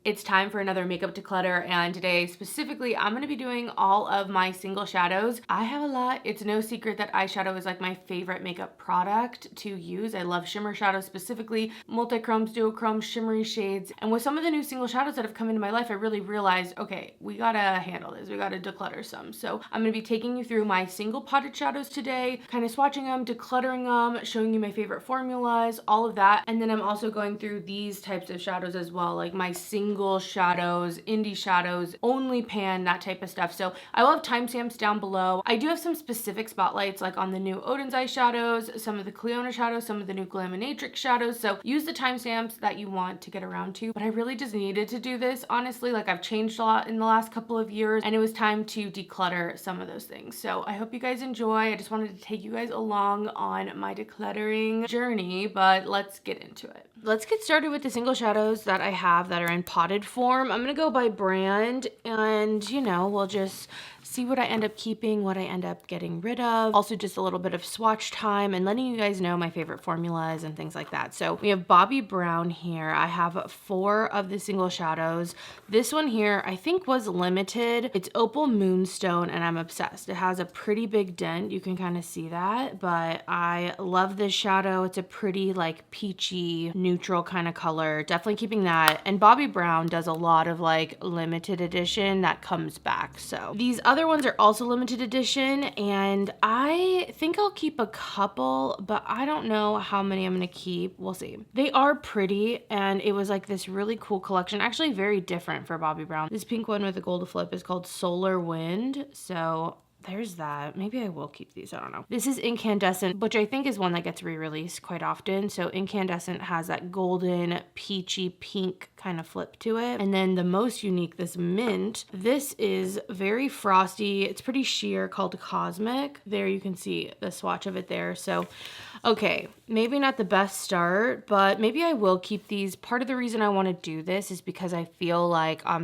It's time for another makeup declutter, and today specifically I'm going to be doing all of my single shadows. I have a lot. It's no secret that eyeshadow is like my favorite makeup product to use. I love shimmer shadows specifically, multi-chromes, duochromes, shimmery shades, and with some of the new single shadows that have come into my life, I really realized, okay, we gotta handle this. We gotta declutter some. So I'm going to be taking you through my single potted shadows today, kind of swatching them, decluttering them, showing you my favorite formulas, all of that, and then I'm also going through these types of shadows as well, like my single shadows, indie shadows, only pan, that type of stuff. So I will have timestamps down below. I do have some specific spotlights like on the new Oden's eyeshadows, some of the Cleona shadows, some of the new Glaminatrix shadows. So use the timestamps that you want to get around to. But I really just needed to do this. Honestly, like I've changed a lot in the last couple of years and it was time to declutter some of those things. So I hope you guys enjoy. I just wanted to take you guys along on my decluttering journey, but let's get into it. Let's get started with the single shadows that I have that are in potted form. I'm gonna go by brand and we'll just see what I end up keeping, what I end up getting rid of. Also just a little bit of swatch time and letting you guys know my favorite formulas and things like that. So we have Bobbi Brown here. I have 4 of the single shadows. This one here I think was limited. It's Opal Moonstone and I'm obsessed. It has a pretty big dent. You can kind of see that, but I love this shadow. It's a pretty like peachy, neutral kind of color. Definitely keeping that. And Bobbi Brown does a lot of like limited edition that comes back. So these other ones are also limited edition and I think I'll keep a couple, but I don't know how many I'm gonna keep. We'll see. They are pretty and it was like this really cool collection, actually very different for Bobbi Brown. This pink one with the gold flip is called Solar Wind. So there's that. Maybe I will keep these. I don't know. This is Incandescent, which I think is one that gets re-released quite often. So Incandescent has that golden, peachy, pink kind of flip to it. And then the most unique, this Mint. This is very frosty. It's pretty sheer, called Cosmic. There you can see the swatch of it there. So, okay, maybe not the best start, but maybe I will keep these. Part of the reason I want to do this is because I feel like I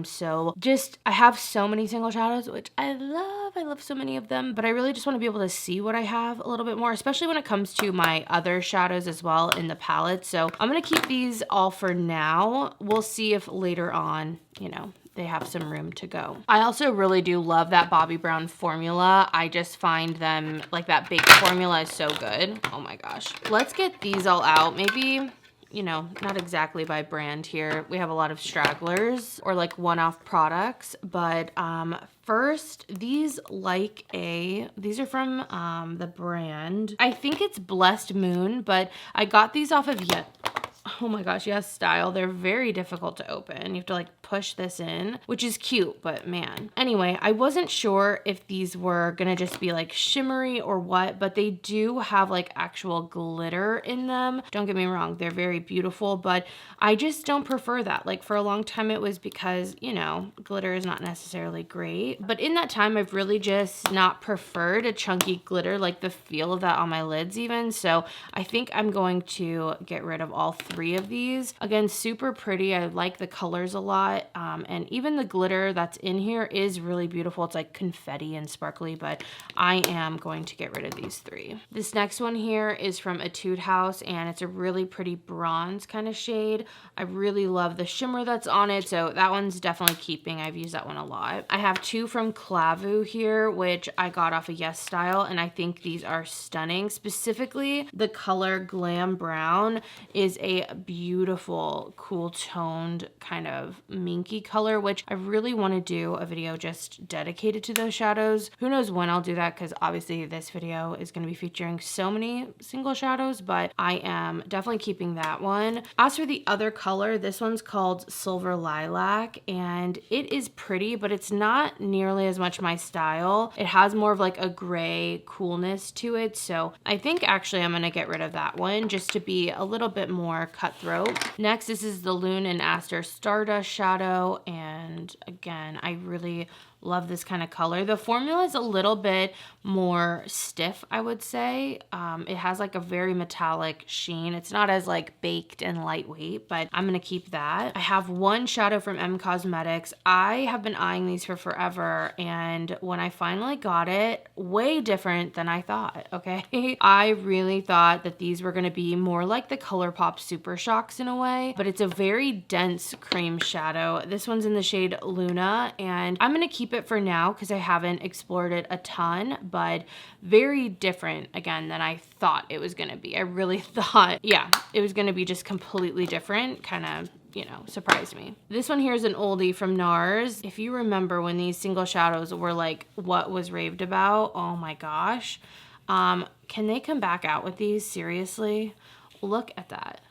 have so many single shadows, which I love so many of them, but I really just want to be able to see what I have a little bit more, especially when it comes to my other shadows as well in the palette. So I'm going to keep these all for now. We'll see if later on, they have some room to go. I also really do love that Bobbi Brown formula. I just find them, like that baked formula is so good. Oh my gosh. Let's get these all out. Maybe, not exactly by brand here. We have a lot of stragglers or like one-off products, but first, these are from the brand. I think it's Blessed Moon, but I got these off of oh my gosh, yes, Style. They're very difficult to open. You have to like push this in, which is cute, but man. Anyway, I wasn't sure if these were gonna just be like shimmery or what, but they do have like actual glitter in them. Don't get me wrong, they're very beautiful, but I just don't prefer that. Like for a long time it was because, glitter is not necessarily great. But in that time, I've really just not preferred a chunky glitter, like the feel of that on my lids even. So I think I'm going to get rid of all 3 of these. Again, super pretty. I like the colors a lot. And even the glitter that's in here is really beautiful. It's like confetti and sparkly, but I am going to get rid of these 3. This next one here is from Etude House and it's a really pretty bronze kind of shade. I really love the shimmer that's on it. So that one's definitely keeping. I've used that one a lot. I have 2 from Clavu here, which I got off of Yes Style, and I think these are stunning. Specifically, the color Glam Brown is a beautiful, cool toned kind of minky color, which I really want to do a video just dedicated to those shadows. Who knows when I'll do that, because obviously this video is going to be featuring so many single shadows, but I am definitely keeping that one. As for the other color, this one's called Silver Lilac, and it is pretty, but it's not nearly as much my style. It has more of like a gray coolness to it, so I think actually I'm going to get rid of that one just to be a little bit more cutthroat. Next, this is the Loon and Aster Stardust shadow, and again, I really Love this kind of color. The formula is a little bit more stiff, I would say. It has like a very metallic sheen. It's not as like baked and lightweight, but I'm gonna keep that. I have one shadow from M Cosmetics. I have been eyeing these for forever, and when I finally got it, way different than I thought, okay? I really thought that these were gonna be more like the ColourPop Super Shocks in a way, but it's a very dense cream shadow. This one's in the shade Luna, and I'm gonna keep it for now because I haven't explored it a ton, but very different again than I thought it was gonna be. I really thought, yeah, it was gonna be just completely different, kind of, you know, surprised me. This one here is an oldie from NARS. If you remember when these single shadows were like what was raved about, oh my gosh. Can they come back out with these? Seriously? Look at that.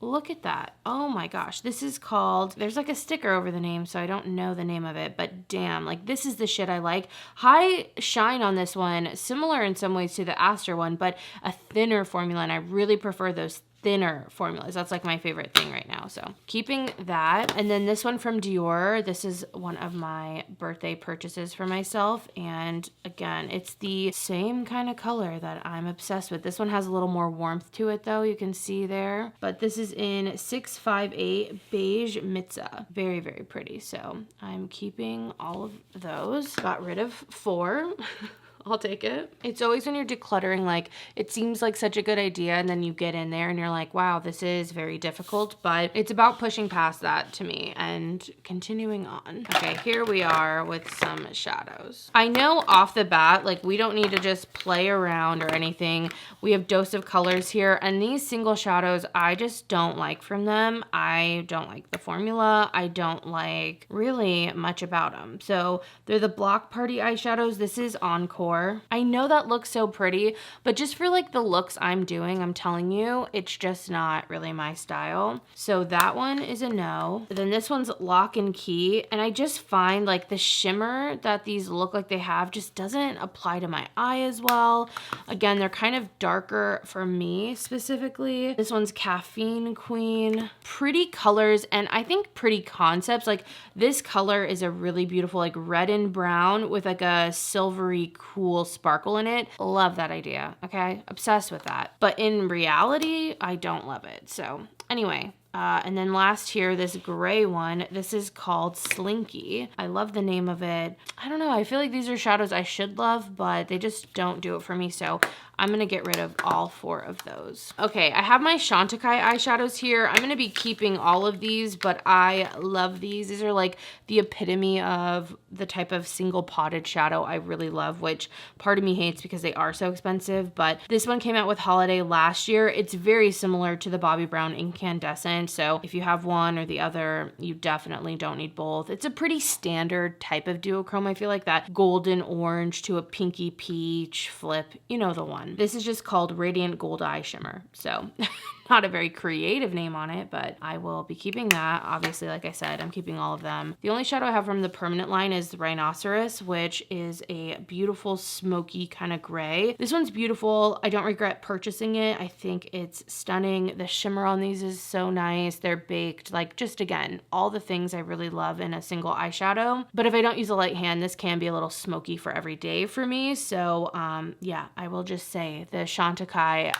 Look at that. Oh my gosh. This is called, there's like a sticker over the name, so I don't know the name of it, but damn, like this is the shit I like. High shine on this one, similar in some ways to the Aster one, but a thinner formula, and I really prefer those thinner formulas. That's like my favorite thing right now. So keeping that. And then this one from Dior. This is one of my birthday purchases for myself. And again, it's the same kind of color that I'm obsessed with. This one has a little more warmth to it though. You can see there, but this is in 658 Beige Mitza. Very, very pretty. So I'm keeping all of those. Got rid of 4. I'll take it. It's always when you're decluttering, like it seems like such a good idea, and then you get in there and you're like, wow, this is very difficult, but it's about pushing past that to me and continuing on. Okay, here we are with some shadows. I know off the bat, like we don't need to just play around or anything. We have Dose of Colors here, and these single shadows, I just don't like from them. I don't like the formula. I don't like really much about them. So they're the Block Party eyeshadows. This is Encore. I know that looks so pretty, but just for like the looks I'm doing, I'm telling you, it's just not really my style. So that one is a no. Then this one's Lock and Key, and I just find like the shimmer that these look like they have just doesn't apply to my eye as well. Again, they're kind of darker for me specifically. This one's Caffeine Queen. Pretty colors, and I think pretty concepts. Like this color is a really beautiful like red and brown with like a silvery cool sparkle in it. Love that idea, okay? Obsessed with that. But in reality, I don't love it. So anyway, and then last here, this gray one, this is called Slinky. I love the name of it. I don't know, I feel like these are shadows I should love, but they just don't do it for me. So I'm gonna get rid of all 4 of those. Okay, I have my Chantecaille eyeshadows here. I'm gonna be keeping all of these, but I love these. These are like the epitome of the type of single potted shadow I really love, which part of me hates because they are so expensive, but this one came out with holiday last year. It's very similar to the Bobbi Brown Incandescent, so if you have one or the other, you definitely don't need both. It's a pretty standard type of duochrome. I feel like that golden orange to a pinky peach flip, you know the one. This is just called Radiant Gold Eye Shimmer. So not a very creative name on it, but I will be keeping that. Obviously, like I said, I'm keeping all of them. The only shadow I have from the permanent line is the Rhinoceros, which is a beautiful smoky kind of gray. This one's beautiful. I don't regret purchasing it. I think it's stunning. The shimmer on these is so nice. They're baked, like just again, all the things I really love in a single eyeshadow. But if I don't use a light hand, this can be a little smoky for every day for me. So yeah, I will just say the Chantecaille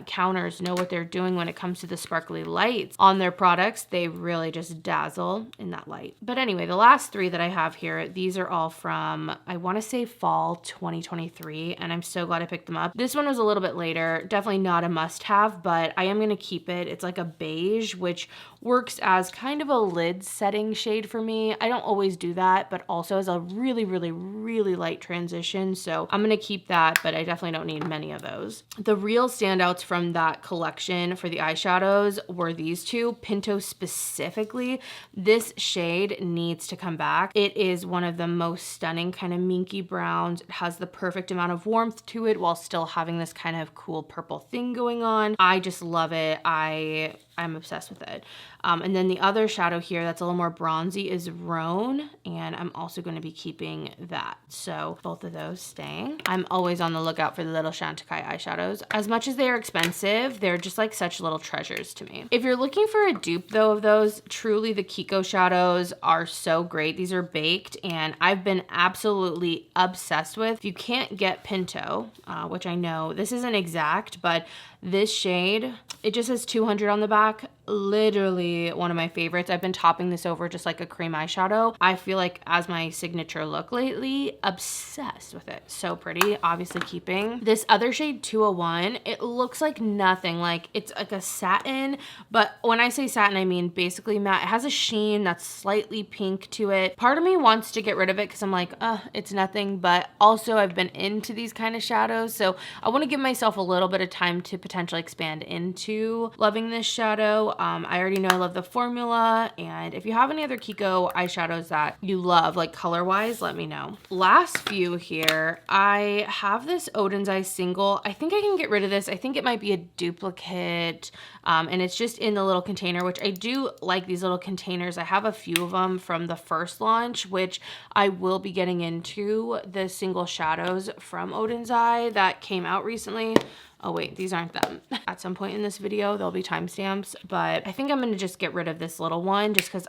counters know what they're doing when it comes to the sparkly lights on their products. They really just dazzle in that light. But anyway, the last 3 that I have here, these are all from, I want to say fall 2023, and I'm so glad I picked them up. This one was a little bit later, definitely not a must-have, but I am going to keep it. It's like a beige, which works as kind of a lid setting shade for me. I don't always do that, but also as a really, really, really light transition. So I'm going to keep that, but I definitely don't need many of those. The real standouts from that collection for the eyeshadows were these 2, Pinto specifically. This shade needs to come back. It is one of the most stunning kind of minky browns. It has the perfect amount of warmth to it while still having this kind of cool purple thing going on. I just love it. I I'm obsessed with it. And then the other shadow here that's a little more bronzy is Roan, and I'm also going to be keeping that. So both of those staying. I'm always on the lookout for the little Chantecaille eyeshadows. As much as they are expensive, they're just like such little treasures to me. If you're looking for a dupe though of those, truly the Kiko shadows are so great. These are baked and I've been absolutely obsessed with. If you can't get Pinto, which I know this isn't exact, but this shade, it just says 200 on the back. Literally one of my favorites. I've been topping this over just like a cream eyeshadow. I feel like as my signature look lately, obsessed with it. So pretty, obviously keeping. This other shade 201, it looks like nothing. Like it's like a satin, but when I say satin, I mean basically matte. It has a sheen that's slightly pink to it. Part of me wants to get rid of it because I'm like, it's nothing, but also I've been into these kind of shadows. So I want to give myself a little bit of time to potentially expand into loving this shadow. I already know I love the formula, and if you have any other Kiko eyeshadows that you love, like color-wise, let me know. Last few here, I have this Oden's Eye single. I think I can get rid of this. I think it might be a duplicate, and it's just in the little container, which I do like these little containers. I have a few of them from the first launch, which I will be getting into the single shadows from Oden's Eye that came out recently. Oh wait, these aren't them. At some point in this video, there'll be timestamps, but I think I'm gonna just get rid of this little one just because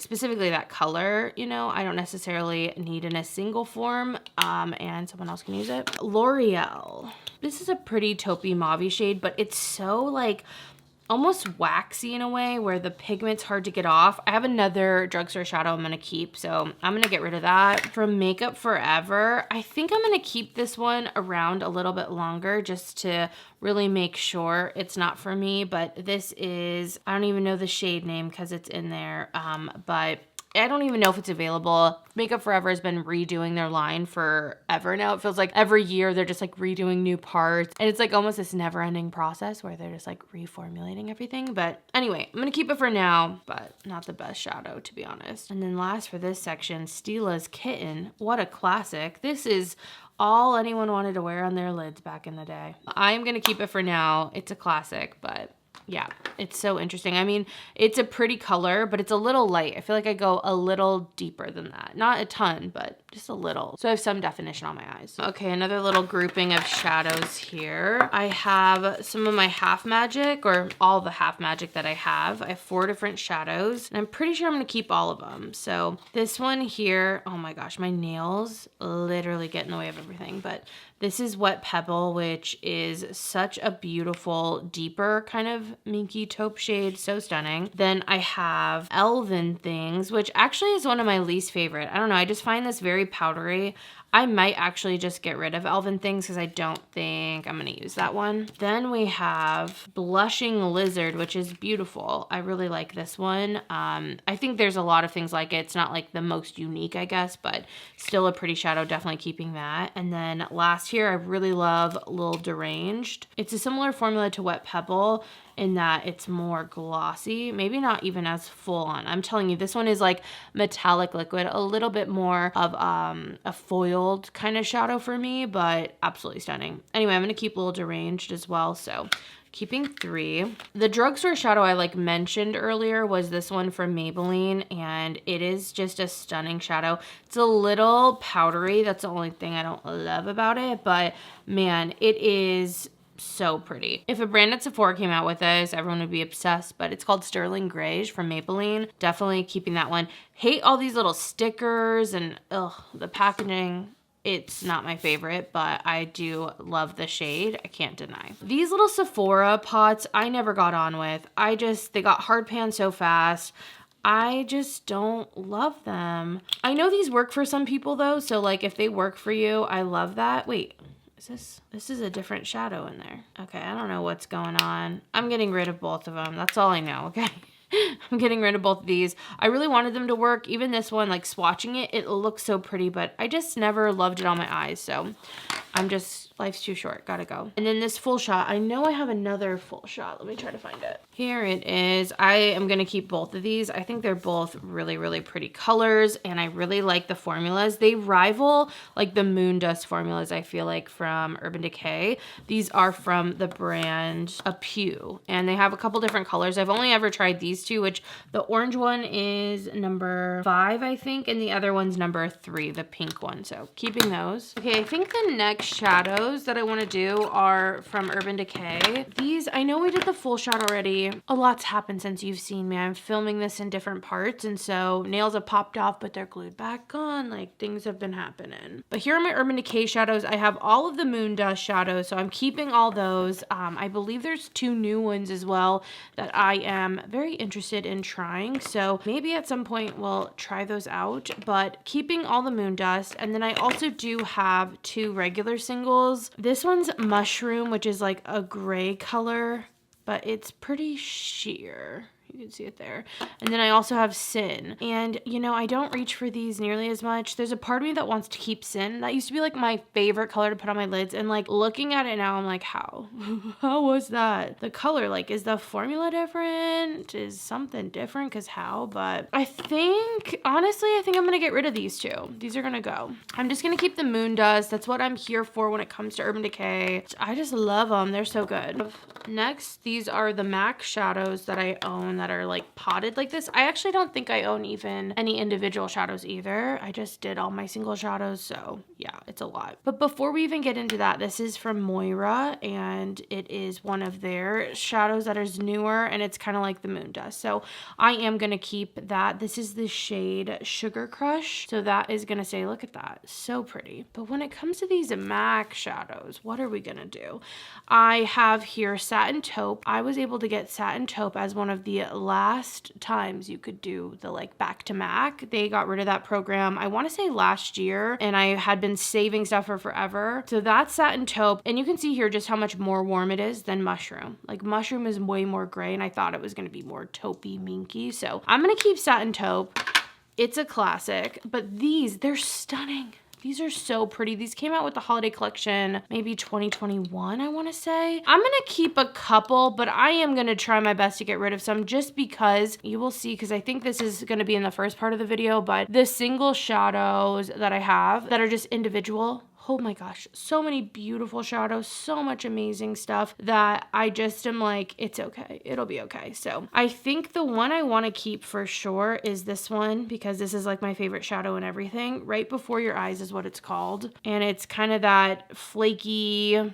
specifically that color, you know, I don't necessarily need in a single form, and someone else can use it. L'Oreal. This is a pretty taupey mauve shade, but it's so like, almost waxy in a way where the pigment's hard to get off. I have another drugstore shadow I'm gonna keep, so I'm gonna get rid of that. From Makeup Forever, I think I'm gonna keep this one around a little bit longer just to really make sure it's not for me, but this is, I don't even know the shade name because it's in there, but I don't even know if it's available. Makeup Forever has been redoing their line forever now. It feels like every year they're just like redoing new parts. And it's like almost this never ending process where they're just like reformulating everything. But anyway, I'm gonna keep it for now, but not the best shadow to be honest. And then last for this section, Stila's Kitten. What a classic. This is all anyone wanted to wear on their lids back in the day. I'm gonna keep it for now. It's a classic, but yeah, it's so interesting. I mean, it's a pretty color, but it's a little light. I feel like I go a little deeper than that. Not a ton, but just a little. So I have some definition on my eyes. Okay, another little grouping of shadows here. I have some of my Half Magic, or all the Half Magic that I have. I have 4 different shadows, and I'm pretty sure I'm gonna keep all of them. So this one here, oh my gosh, my nails literally get in the way of everything, but this is Wet Pebble, which is such a beautiful, deeper kind of minky taupe shade. So stunning. Then I have Elven Things, which actually is one of my least favorite. I don't know. I just find this very powdery. I might actually just get rid of Elven Things because I don't think I'm going to use that one. Then we have Blushing Lizard, which is beautiful. I really like this one. I think there's a lot of things like it. It's not like the most unique, I guess, but still a pretty shadow. Definitely keeping that. And then last here, I really love Lil Deranged. It's a similar formula to Wet Pebble in that it's more glossy, maybe not even as full on. I'm telling you, this one is like metallic liquid, a little bit more of a foiled kind of shadow for me, but absolutely stunning. Anyway, I'm gonna keep Lil Deranged as well, so keeping 3. The drugstore shadow I like mentioned earlier was this one from Maybelline, and it is just a stunning shadow. It's a little powdery, that's the only thing I don't love about it, but man, it is so pretty. If a brand at Sephora came out with this, everyone would be obsessed, but it's called Sterling Greige from Maybelline. Definitely keeping that one. Hate all these little stickers and the packaging. It's not my favorite, but I do love the shade. I can't deny. These little Sephora pots, I never got on with. They got hard pan so fast. I just don't love them. I know these work for some people though, so like if they work for you, I love that. Wait. This is a different shadow in there. Okay, I don't know what's going on. I'm getting rid of both of them. That's all I know, okay? I'm getting rid of both of these. I really wanted them to work. Even this one, like swatching it, it looks so pretty, but I just never loved it on my eyes. So I'm just Life's too short. Gotta go. And then this full shot. I know I have another full shot. Let me try to find it. Here it is. I am going to keep both of these. I think they're both really, really pretty colors, and I really like the formulas. They rival like the Moon Dust formulas, I feel like, from Urban Decay. These are from the brand Apu, and they have a couple different colors. I've only ever tried these two, which the orange one is number 5, I think, and the other one's number 3, the pink one. So keeping those. Okay, I think the next shadows that I want to do are from Urban Decay. These, I know we did the full shot already. A lot's happened since you've seen me. I'm filming this in different parts, and so nails have popped off, but they're glued back on. Like, things have been happening. But here are my Urban Decay shadows. I have all of the Moon Dust shadows, so I'm keeping all those. I believe there's 2 new ones as well that I am very interested in trying, so maybe at some point we'll try those out, but keeping all the Moon Dust. And then I also do have 2 regular singles. This one's Mushroom, which is like a gray color, but it's pretty sheer. You can see it there. And then I also have Sin. And, you know, I don't reach for these nearly as much. There's a part of me that wants to keep Sin. That used to be like my favorite color to put on my lids. And like looking at it now, I'm like, how? How was that? The color, like, is the formula different? Is something different? Because how? But I think, honestly, I think I'm going to get rid of these 2. These are going to go. I'm just going to keep the Moon Dust. That's what I'm here for when it comes to Urban Decay. I just love them. They're so good. Next, these are the MAC shadows that I own that are like potted like this. I actually don't think I own even any individual shadows either. I just did all my single shadows, so yeah, it's a lot. But before we even get into that, this is from Moira, and it is one of their shadows that is newer, and it's kind of like the Moon Dust. So I am going to keep that. This is the shade Sugar Crush. So that is going to say, look at that. So pretty. But when it comes to these MAC shadows, what are we going to do? I have here Satin Taupe. I was able to get Satin Taupe as one of the last times you could do the like back to MAC. They got rid of that program, I want to say last year, and I had been saving stuff for forever. So that's Satin Taupe, and you can see here just how much more warm it is than Mushroom. Like Mushroom is way more gray, and I thought it was going to be more taupey minky. So I'm going to keep Satin Taupe. It's a classic, but these, they're stunning. These are so pretty. These came out with the holiday collection, maybe 2021, I want to say. I'm going to keep a couple, but I am going to try my best to get rid of some just because you will see, because I think this is going to be in the first part of the video, but the single shadows that I have that are just individual, oh my gosh, so many beautiful shadows, so much amazing stuff that I just am like, it's okay. It'll be okay. So I think the one I want to keep for sure is this one, because this is like my favorite shadow and everything. Right Before Your Eyes is what it's called. And it's kind of that flaky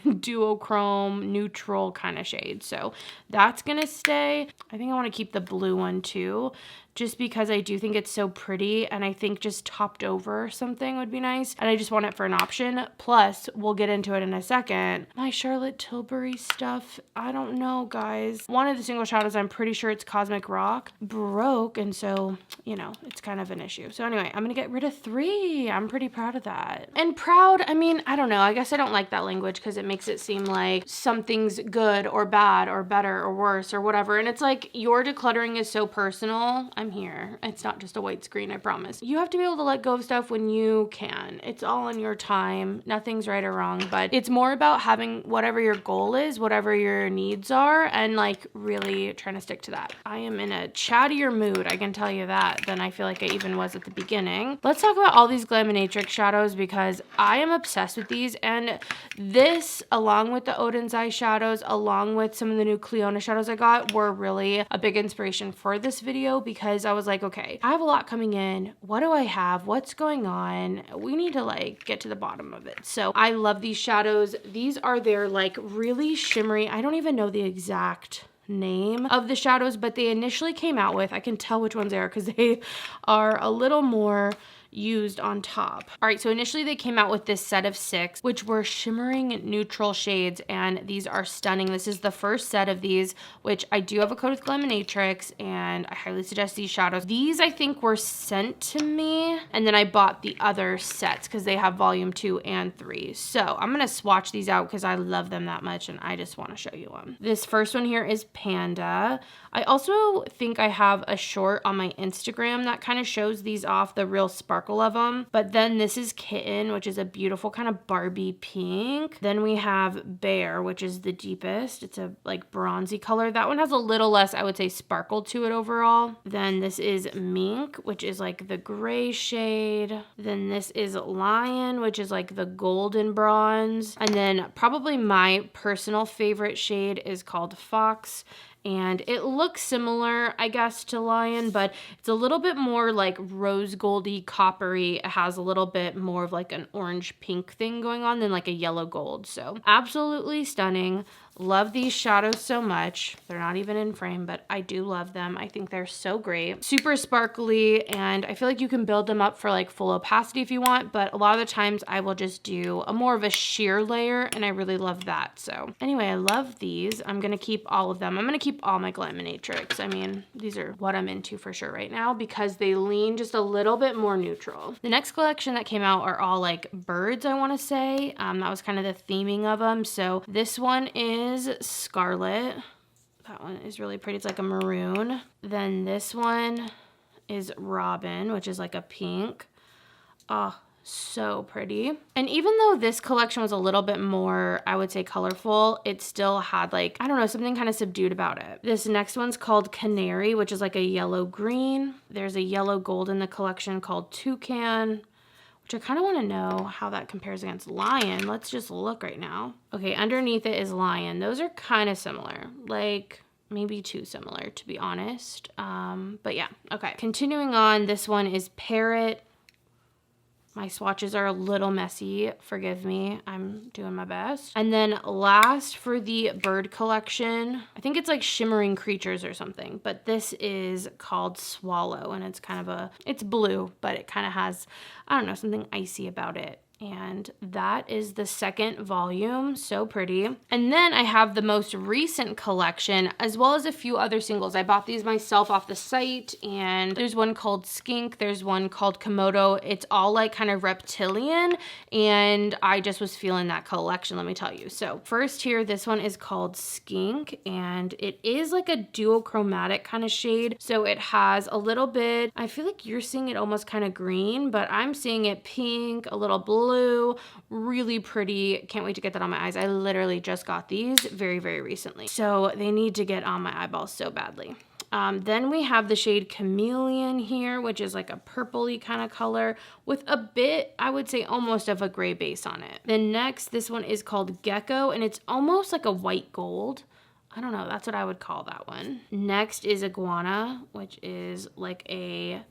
duochrome neutral kind of shade. So that's going to stay. I think I want to keep the blue one too, just because I do think it's so pretty, and I think just topped over something would be nice, and I just want it for an option. Plus, we'll get into it in a second, my Charlotte Tilbury stuff, I don't know, guys. One of the single shadows, I'm pretty sure it's Cosmic Rock, broke, and so, you know, it's kind of an issue. So anyway, I'm gonna get rid of 3. I'm pretty proud of that. And proud, I mean, I don't know, I guess I don't like that language because it makes it seem like something's good or bad or better or worse or whatever, and it's like, your decluttering is so personal. I'm here. It's not just a white screen, I promise. You have to be able to let go of stuff when you can. It's all on your time. Nothing's right or wrong, but it's more about having whatever your goal is, whatever your needs are, and like really trying to stick to that. I am in a chattier mood, I can tell you that, than I feel like I even was at the beginning. Let's talk about all these Glaminatrix shadows because I am obsessed with these, and this, along with the Oden's eyeshadows, along with some of the new Cleona shadows I got, were really a big inspiration for this video because I was like, okay, I have a lot coming in. What do I have? What's going on? We need to like get to the bottom of it. So I love these shadows. These are their like really shimmery, I don't even know the exact name of the shadows, but they initially came out with, I can tell which ones they are because they are a little more used on top. All right, so initially they came out with this set of 6, which were shimmering neutral shades, and these are stunning. This is the first set of these, which I do have a code with Glaminatrix, and I highly suggest these shadows. These I think were sent to me, and then I bought the other sets because they have volume 2 and 3. So I'm gonna swatch these out because I love them that much, and I just want to show you them. This first one here is Panda. I also think I have a short on my Instagram that kind of shows these off, the real sparkly sparkle of them. But then this is Kitten, which is a beautiful kind of Barbie pink. Then we have Bear, which is the deepest. It's a like bronzy color. That one has a little less, I would say, sparkle to it overall. Then this is Mink, which is like the gray shade. Then this is Lion, which is like the golden bronze. And then probably my personal favorite shade is called Fox. And it looks similar, I guess, to Lion, but it's a little bit more like rose goldy, coppery. It has a little bit more of like an orange pink thing going on than like a yellow gold. So absolutely stunning. Love these shadows so much. They're not even in frame, but I do love them. I think they're so great. Super sparkly, and I feel like you can build them up for like full opacity if you want, but a lot of the times I will just do a more of a sheer layer, and I really love that. So anyway, I love these. I'm gonna keep all of them. I'm gonna keep all my Glaminatrix. I mean, these are what I'm into for sure right now because they lean just a little bit more neutral. The next collection that came out are all like birds, I wanna say. That was kind of the theming of them. So this one is Scarlet. That one is really pretty. It's like a maroon. Then this one is Robin, which is like a pink. Oh, so pretty. And even though this collection was a little bit more, I would say, colorful, it still had like, I don't know, something kind of subdued about it. This next one's called Canary, which is like a yellow green. There's a yellow gold in the collection called Toucan, which I kind of want to know how that compares against Lion. Let's just look right now. Okay, underneath it is Lion. Those are kind of similar, like maybe too similar to be honest. But yeah, okay. Continuing on, this one is Parrot. My swatches are a little messy, forgive me, I'm doing my best. And then last for the bird collection, I think it's like Shimmering Creatures or something, but this is called Swallow, and it's kind of it's blue, but it kind of has, I don't know, something icy about it. And that is the second volume, so pretty. And then I have the most recent collection, as well as a few other singles. I bought these myself off the site, and there's one called Skink, there's one called Komodo. It's all like kind of reptilian, and I just was feeling that collection, let me tell you. So first here, this one is called Skink, and it is like a duochromatic kind of shade. So it has a little bit, I feel like you're seeing it almost kind of green, but I'm seeing it pink, a little blue, really pretty. Can't wait to get that on my eyes. I literally just got these very, very recently. So they need to get on my eyeballs so badly. Then we have the shade Chameleon here, which is like a purpley kind of color with a bit, I would say almost of a gray base on it. Then next, this one is called Gecko, and it's almost like a white gold. I don't know, that's what I would call that one. Next is Iguana, which is like a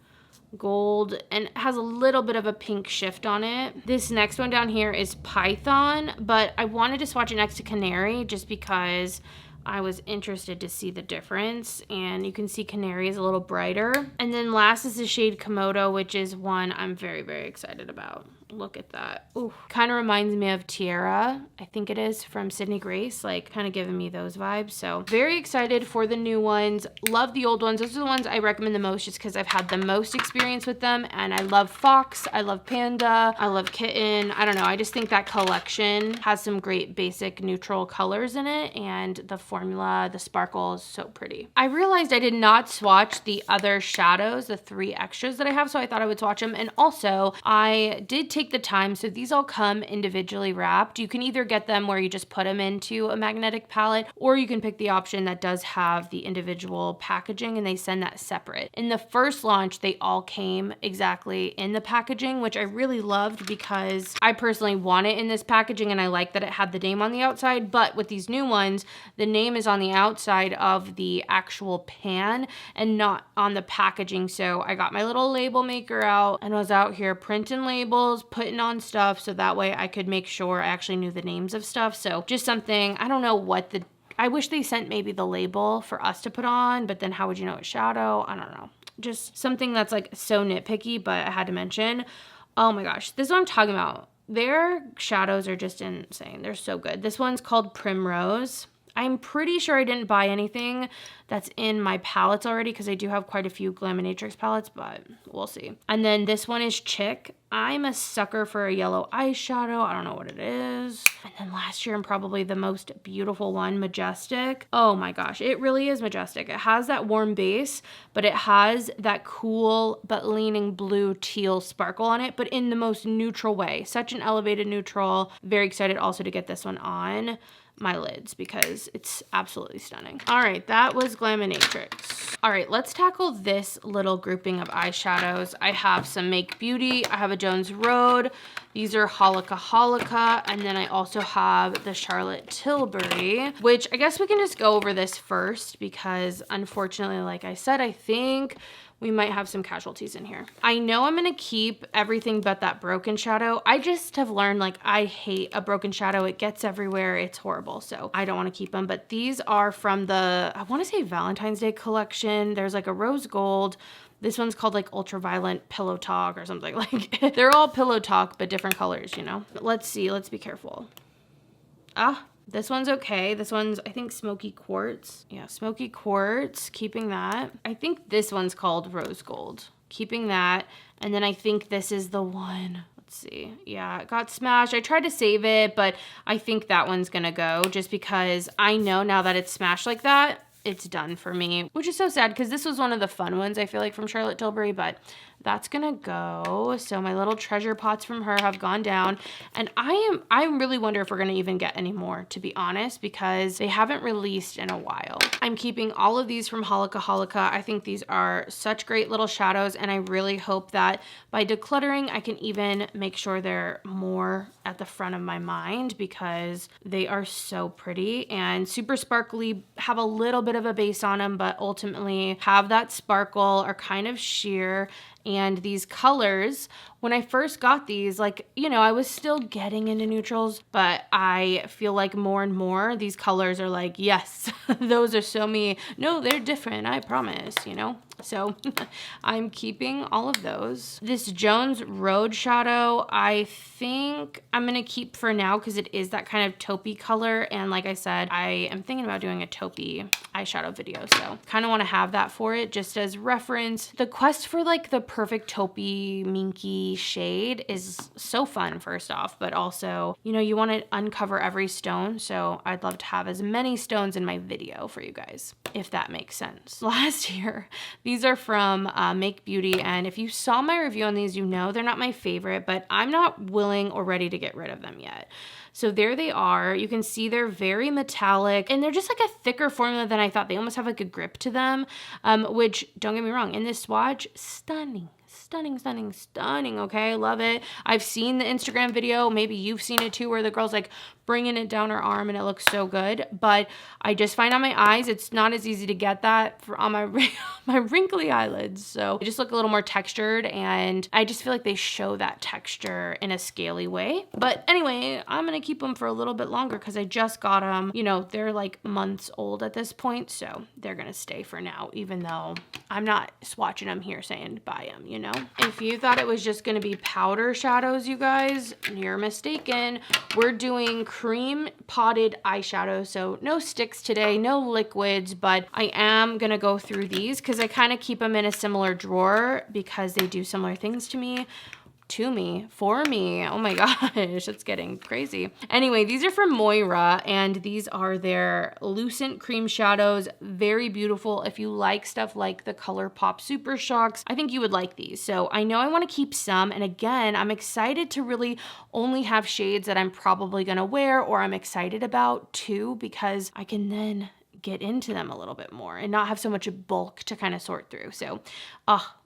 gold and has a little bit of a pink shift on it. This next one down here is Python, but I wanted to swatch it next to Canary just because I was interested to see the difference, and you can see Canary is a little brighter. And then last is the shade Komodo, which is one I'm very, very excited about. Look at that. Ooh, kind of reminds me of Tiara, I think it is, from Sydney Grace, like kind of giving me those vibes. So very excited for the new ones. Love the old ones. Those are the ones I recommend the most just because I've had the most experience with them, and I love Fox, I love Panda, I love Kitten. I don't know, I just think that collection has some great basic neutral colors in it, and the formula, the sparkle is so pretty. I realized I did not swatch the other shadows, the 3 extras that I have, so I thought I would swatch them. And also I did take the time, so these all come individually wrapped. You can either get them where you just put them into a magnetic palette, or you can pick the option that does have the individual packaging and they send that separate. In the first launch, they all came exactly in the packaging, which I really loved because I personally want it in this packaging and I like that it had the name on the outside. But with these new ones, the name is on the outside of the actual pan and not on the packaging. So I got my little label maker out and was out here printing labels, putting on stuff, so that way I could make sure I actually knew the names of stuff. So just something, I don't know what I wish they sent maybe the label for us to put on, but then how would you know it's shadow? I don't know. Just something that's like so nitpicky, but I had to mention. Oh my gosh, this is what I'm talking about. Their shadows are just insane. They're so good. This one's called Primrose. I'm pretty sure I didn't buy anything that's in my palettes already because I do have quite a few Glaminatrix palettes, but we'll see. And then this one is Chick. I'm a sucker for a yellow eyeshadow. I don't know what it is. And then last year, and probably the most beautiful one, Majestic. Oh my gosh, it really is majestic. It has that warm base, but it has that cool but leaning blue teal sparkle on it, but in the most neutral way. Such an elevated neutral. Very excited also to get this one on my lids because it's absolutely stunning. All right, that was Glaminatrix. All right, let's tackle this little grouping of eyeshadows. I have some Make Beauty. I have a Jones Road. These are Holika, and then I also have the Charlotte Tilbury, which I guess we can just go over this first because unfortunately, like I said, I think we might have some casualties in here. I know I'm gonna keep everything but that broken shadow. I just have learned, like, I hate a broken shadow. It gets everywhere, it's horrible. So I don't wanna keep them, but these are from the, I wanna say Valentine's Day collection. There's like a rose gold. This one's called like Ultraviolet Pillow Talk or something. Like, they're all Pillow Talk, but different colors, you know? Let's see, let's be careful. This one's okay. This one's, I think, Smoky Quartz. Yeah, Smoky Quartz, keeping that. I think this one's called Rose Gold. Keeping that. And then I think this is the one. Let's see. Yeah, it got smashed. I tried to save it, but I think that one's gonna go just because I know now that it's smashed like that, it's done for me, which is so sad because this was one of the fun ones, I feel like, from Charlotte Tilbury, but that's gonna go. So my little treasure pots from her have gone down, and I really wonder if we're gonna even get any more, to be honest, because they haven't released in a while. I'm keeping all of these from Holika. I think these are such great little shadows, and I really hope that by decluttering, I can even make sure they're more at the front of my mind because they are so pretty and super sparkly, have a little bit of a base on them, but ultimately have that sparkle, are kind of sheer. And these colors, when I first got these, like, you know, I was still getting into neutrals, but I feel like more and more these colors are like, yes, those are so me. No, they're different, I promise, you know? So I'm keeping all of those. This Jones Road shadow, I think I'm gonna keep for now because it is that kind of taupey color. And like I said, I am thinking about doing a taupey eyeshadow video. So kind of want to have that for it just as reference. The quest for like the perfect taupey minky shade is so fun, first off, but also, you know, you want to uncover every stone. So I'd love to have as many stones in my video for you guys, if that makes sense. Last year, these are from Make Beauty, and if you saw my review on these, you know they're not my favorite, but I'm not willing or ready to get rid of them yet. So there they are. You can see they're very metallic, and they're just like a thicker formula than I thought. They almost have like a grip to them, which, don't get me wrong, in this swatch, stunning. Stunning, okay? Love it. I've seen the Instagram video. Maybe you've seen it too, where the girl's like bringing it down her arm and it looks so good. But I just find on my eyes, it's not as easy to get that on my wrinkly eyelids. So they just look a little more textured, and I just feel like they show that texture in a scaly way. But anyway, I'm gonna keep them for a little bit longer because I just got them. You know, they're like months old at this point, so they're gonna stay for now, even though I'm not swatching them here saying buy them, you know? If you thought it was just gonna be powder shadows, you guys, you're mistaken. We're doing cream potted eyeshadow, so no sticks today, no liquids, but I am gonna go through these because I kind of keep them in a similar drawer because they do similar things to me. For me. Oh my gosh, it's getting crazy. Anyway, these are from Moira, and these are their Lucent Cream Shadows. Very beautiful. If you like stuff like the ColourPop Super Shocks, I think you would like these. So I know I want to keep some, and again, I'm excited to really only have shades that I'm probably gonna wear or I'm excited about too, because I can then get into them a little bit more and not have so much bulk to kind of sort through. So,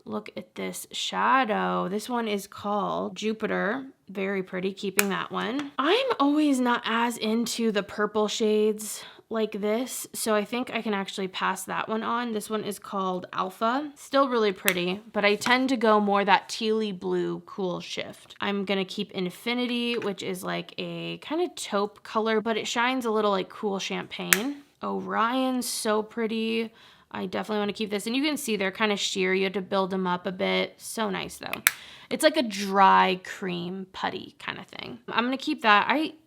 look at this shadow. This one is called Jupiter. Very pretty, keeping that one. I'm always not as into the purple shades like this, so I think I can actually pass that one on. This one is called Alpha. Still really pretty, but I tend to go more that tealy blue cool shift. I'm gonna keep Infinity, which is like a kind of taupe color, but it shines a little like cool champagne. Orion's so pretty. I definitely want to keep this. And you can see they're kind of sheer. You have to build them up a bit. So nice though. It's like a dry cream putty kind of thing. I'm going to keep that.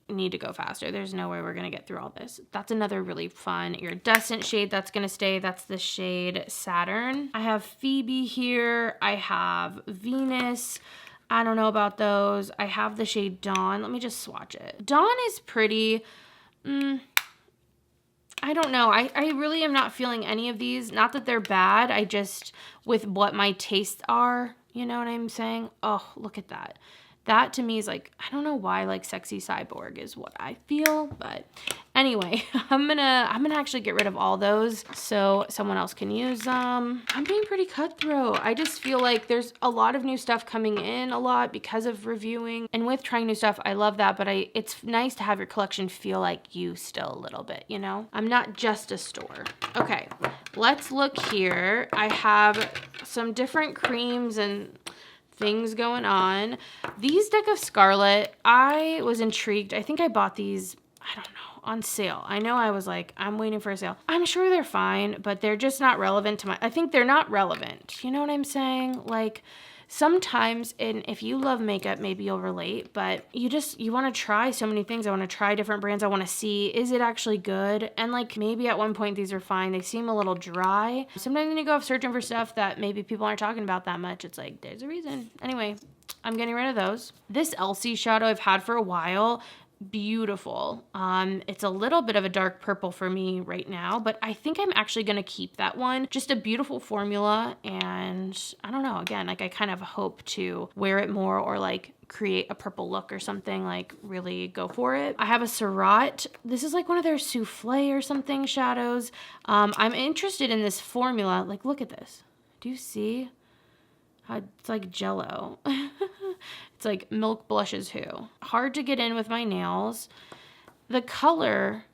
need to go faster. There's no way we're gonna get through all this. That's another really fun iridescent shade that's gonna stay. That's the shade Saturn. I have Phoebe here. I have Venus. I don't know about those. I have the shade Dawn. Let me just swatch it. Dawn is pretty. I don't know. I really am not feeling any of these. Not that they're bad. I just, with what my tastes are, you know what I'm saying? Oh, look at that. That to me is like, I don't know why, like Sexy Cyborg is what I feel, but anyway, I'm gonna actually get rid of all those so someone else can use them. I'm being pretty cutthroat. I just feel like there's a lot of new stuff coming in a lot because of reviewing, and with trying new stuff, I love that, but it's nice to have your collection feel like you still a little bit, you know? I'm not just a store. Okay, let's look here. I have some different creams and things going on. These Deck of Scarlet, I was intrigued. I think I bought these, I don't know, on sale. I know I was like, I'm waiting for a sale. I'm sure they're fine, but they're just not relevant to I think they're not relevant. You know what I'm saying? Like, sometimes, and if you love makeup, maybe you'll relate, but you want to try so many things. I want to try different brands. I want to see, is it actually good? And like, maybe at one point these are fine. They seem a little dry. Sometimes when you go off searching for stuff that maybe people aren't talking about that much, it's like, there's a reason. Anyway, I'm getting rid of those. This Elsie shadow I've had for a while. Beautiful. It's a little bit of a dark purple for me right now, but I think I'm actually going to keep that one. Just a beautiful formula, and I don't know, again, like I kind of hope to wear it more or like create a purple look or something, like really go for it. I have a Surratt. This is like one of their souffle or something shadows. I'm interested in this formula. Like, look at this. Do you see how it's like Jello? It's like Milk Blushes Who. Hard to get in with my nails. The color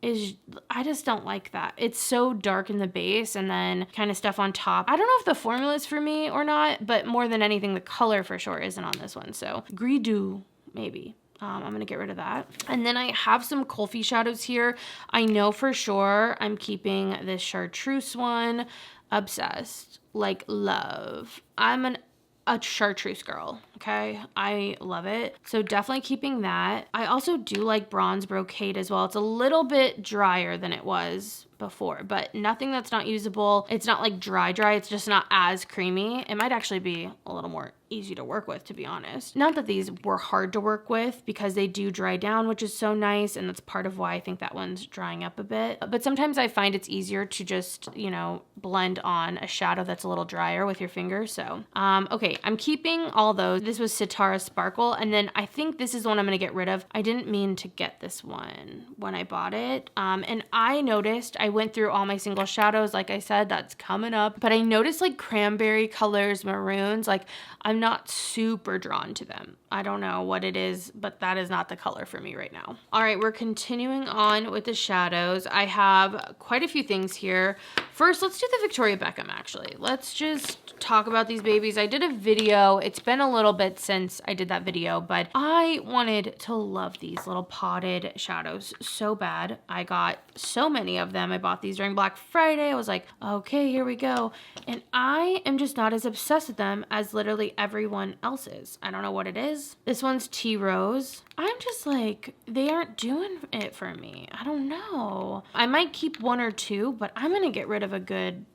is, I just don't like that. It's so dark in the base and then kind of stuff on top. I don't know if the formula is for me or not, but more than anything, the color for sure isn't on this one. So Gris Doux, maybe. I'm gonna get rid of that. And then I have some Kulfi shadows here. I know for sure I'm keeping this Chartreuse one. Obsessed, like love. I'm a chartreuse girl, okay? I love it. So definitely keeping that. I also do like bronze brocade as well. It's a little bit drier than it was before, but nothing that's not usable. It's not like dry, it's just not as creamy. It might actually be a little more easy to work with, to be honest. Not that these were hard to work with because they do dry down, which is so nice, and that's part of why I think that one's drying up a bit. But sometimes I find it's easier to just, you know, blend on a shadow that's a little drier with your fingers. So, okay, I'm keeping all those. This was Sitara Sparkle, and then I think this is the one I'm gonna get rid of. I didn't mean to get this one when I bought it, and I noticed, I went through all my single shadows, like I said, that's coming up, but I noticed like cranberry colors, maroons, like I'm not super drawn to them. I don't know what it is, but that is not the color for me right now. All right, we're continuing on with the shadows. I have quite a few things here. First, let's do the Victoria Beckham, actually. Let's just talk about these babies. I did a video. It's been a little bit since I did that video, but I wanted to love these little potted shadows so bad. I got so many of them. I bought these during Black Friday. I was like, okay, here we go. And I am just not as obsessed with them as literally everyone else is. I don't know what it is. This one's Tea Rose. I'm just like, they aren't doing it for me. I don't know. I might keep one or two, but I'm gonna get rid of a good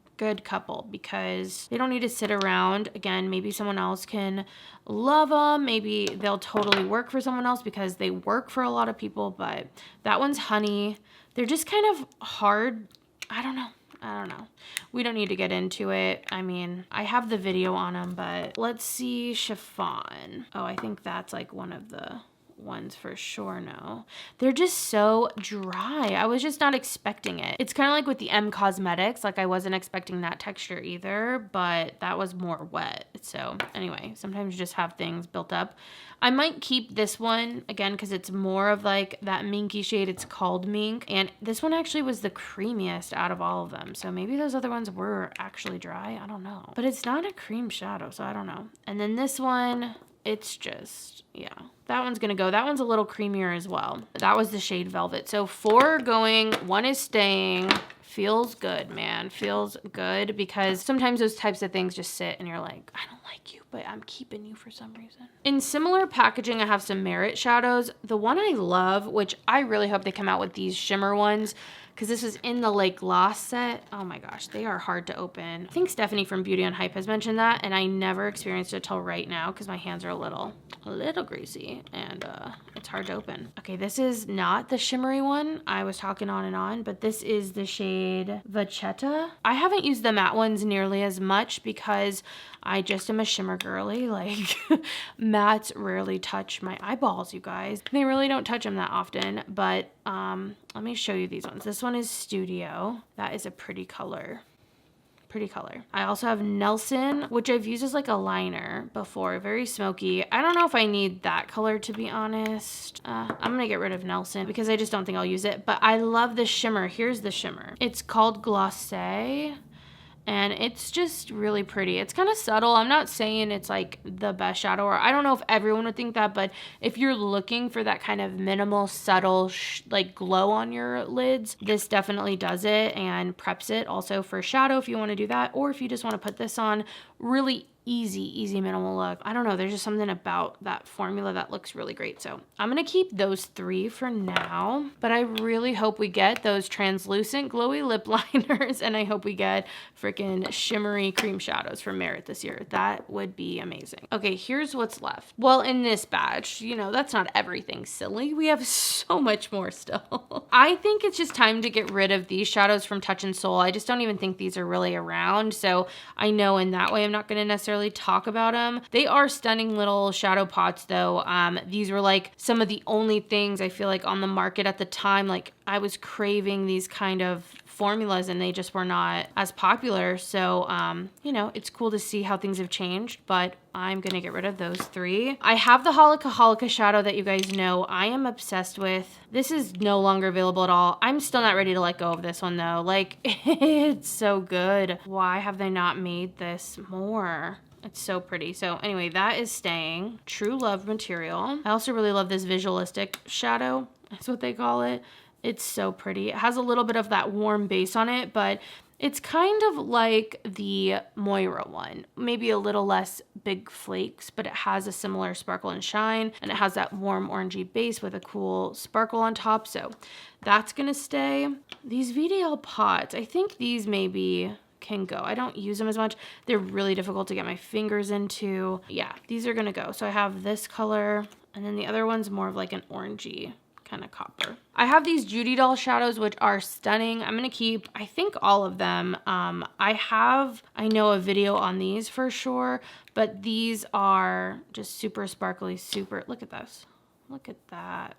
couple because they don't need to sit around. Again, maybe someone else can love them. Maybe they'll totally work for someone else because they work for a lot of people, but that one's Honey. They're just kind of hard. I don't know. We don't need to get into it. I mean, I have the video on them, but let's see Chiffon. Oh, I think that's like one of the ones for sure. No, they're just so dry. I was just not expecting it. It's kind of like with the M Cosmetics. Like I wasn't expecting that texture either, but that was more wet. So anyway, sometimes you just have things built up. I might keep this one again because it's more of like that minky shade. It's called Mink, and this one actually was the creamiest out of all of them. So maybe those other ones were actually dry. I don't know, but it's not a cream shadow, so I don't know. And then this one, it's just, yeah, that one's gonna go. That one's a little creamier as well. That was the shade Velvet. So 4 going, 1 is staying. Feels good, man. Feels good because sometimes those types of things just sit and you're like, I don't like like you, but I'm keeping you for some reason. In similar packaging, I have some Merit shadows. The one I love, which I really hope they come out with these shimmer ones, because this is in the like gloss set. Oh my gosh, they are hard to open. I think Stephanie from Beauty on Hype has mentioned that, and I never experienced it till right now because my hands are a little greasy and it's hard to open. Okay, this is not the shimmery one. I was talking on and on, but this is the shade Vachetta. I haven't used the matte ones nearly as much because I just am a shimmer girly. Like mattes rarely touch my eyeballs, you guys. They really don't touch them that often, but let me show you these ones. This one is Studio. That is a pretty color. Pretty color. I also have Nelson, which I've used as like a liner before. Very smoky. I don't know if I need that color, to be honest. I'm gonna get rid of Nelson because I just don't think I'll use it. But I love the shimmer. Here's the shimmer. It's called Glacé. And it's just really pretty. It's kind of subtle. I'm not saying it's like the best shadow, or I don't know if everyone would think that, but if you're looking for that kind of minimal, subtle, like glow on your lids, this definitely does it and preps it also for shadow if you want to do that, or if you just want to put this on, really easy minimal look. I don't know, there's just something about that formula that looks really great. So I'm gonna keep those 3 for now, but I really hope we get those translucent glowy lip liners, and I hope we get freaking shimmery cream shadows from Merit this year. That would be amazing. Okay, here's what's left. Well, in this batch, you know, that's not everything, silly. We have so much more still. I think it's just time to get rid of these shadows from Touch in Soul. I just don't even think these are really around, so I know in that way I'm not gonna necessarily talk about them. They are stunning little shadow pots though. These were like some of the only things I feel like on the market at the time. Like I was craving these kind of formulas and they just were not as popular. So, you know, it's cool to see how things have changed, but I'm gonna get rid of those 3. I have the Holika shadow that you guys know I am obsessed with. This is no longer available at all. I'm still not ready to let go of this one though. Like, it's so good. Why have they not made this more? It's so pretty. So anyway, that is staying. True Love material. I also really love this visualistic shadow. That's what they call it. It's so pretty. It has a little bit of that warm base on it, but it's kind of like the Moira one. Maybe a little less big flakes, but it has a similar sparkle and shine, and it has that warm orangey base with a cool sparkle on top. So that's gonna stay. These VDL pots, I think these maybe can go. I don't use them as much. They're really difficult to get my fingers into. Yeah, these are gonna go. So I have this color, and then the other one's more of like an orangey kind of copper. I have these Judy Doll shadows, which are stunning. I'm gonna keep, I think, all of them. I know a video on these for sure, but these are just super sparkly, super, look at this. Look at that.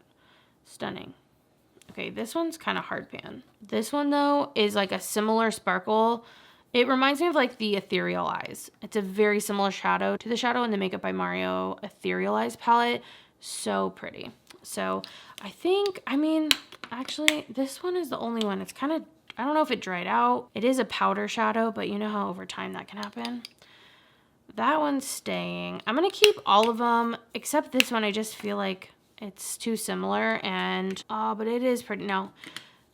Stunning. Okay, this one's kind of hard pan. This one though is like a similar sparkle. It reminds me of like the Ethereal Eyes. It's a very similar shadow to the shadow in the Makeup by Mario Ethereal Eyes palette. So pretty. So I think, I mean, actually this one is the only one. It's kind of, I don't know if it dried out. It is a powder shadow, but you know how over time that can happen. That one's staying. I'm gonna keep all of them except this one. I just feel like it's too similar, and but it is pretty. No,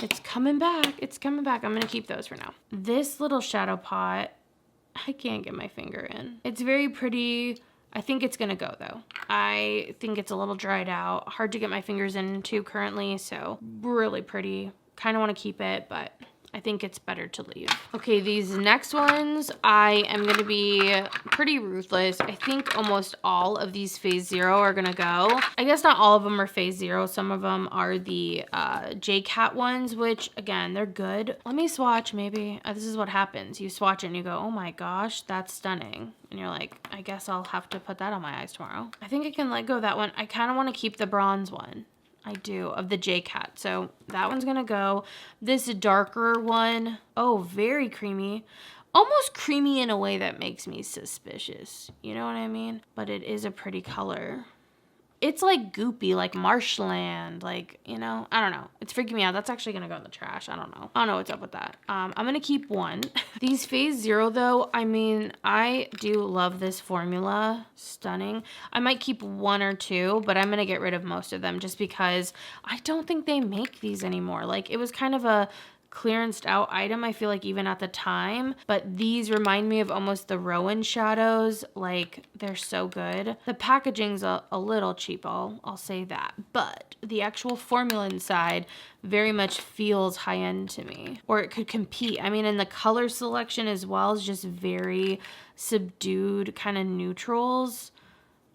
it's coming back. It's coming back. I'm gonna keep those for now. This little shadow pot, I can't get my finger in. It's very pretty. I think it's gonna go though. I think it's a little dried out. Hard to get my fingers into currently, so really pretty. Kind of want to keep it, but I think it's better to leave. Okay, these next ones, I am gonna be pretty ruthless. I think almost all of these phase 0 are gonna go. I guess not all of them are phase 0. Some of them are the J-Cat ones, which again, they're good. Let me swatch maybe. This is what happens. You swatch it and you go, oh my gosh, that's stunning. And you're like, I guess I'll have to put that on my eyes tomorrow. I think I can let go of that one. I kind of want to keep the bronze one. I do, of the J-Cat. So that one's gonna go. This darker one, oh, very creamy. Almost creamy in a way that makes me suspicious. You know what I mean? But it is a pretty color. It's like goopy, like marshland, like, you know, I don't know. It's freaking me out. That's actually gonna go in the trash. I don't know. I don't know what's up with that. I'm gonna keep one. These phase 0 though, I mean, I do love this formula. Stunning. I might keep 1 or 2, but I'm gonna get rid of most of them just because I don't think they make these anymore. Like, it was kind of a clearanced out item, I feel like, even at the time. But these remind me of almost the Rowan shadows. Like, they're so good. The packaging's a little cheap, I'll say that. But the actual formula inside very much feels high-end to me. Or it could compete. I mean, and the color selection as well is just very subdued kind of neutrals.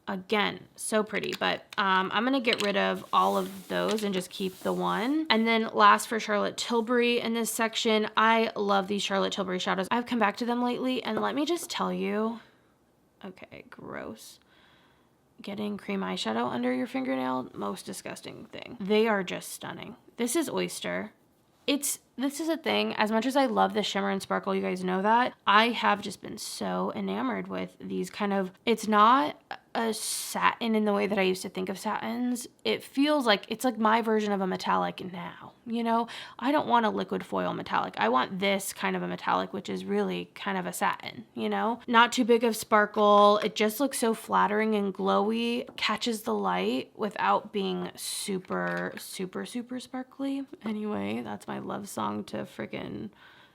Again, so pretty, but I'm gonna get rid of all of those and just keep the one. And then last for Charlotte Tilbury in this section, I love these Charlotte Tilbury shadows. I've come back to them lately, and let me just tell you, okay, gross. Getting cream eyeshadow under your fingernail, most disgusting thing. They are just stunning. This is Oyster. This is a thing, as much as I love the shimmer and sparkle, you guys know that, I have just been so enamored with these kind of, it's not a satin in the way that I used to think of satins. It feels like, it's like my version of a metallic now, you know? I don't want a liquid foil metallic. I want this kind of a metallic, which is really kind of a satin, you know? Not too big of sparkle. It just looks so flattering and glowy, catches the light without being super, super, super sparkly. Anyway, that's my love song to freaking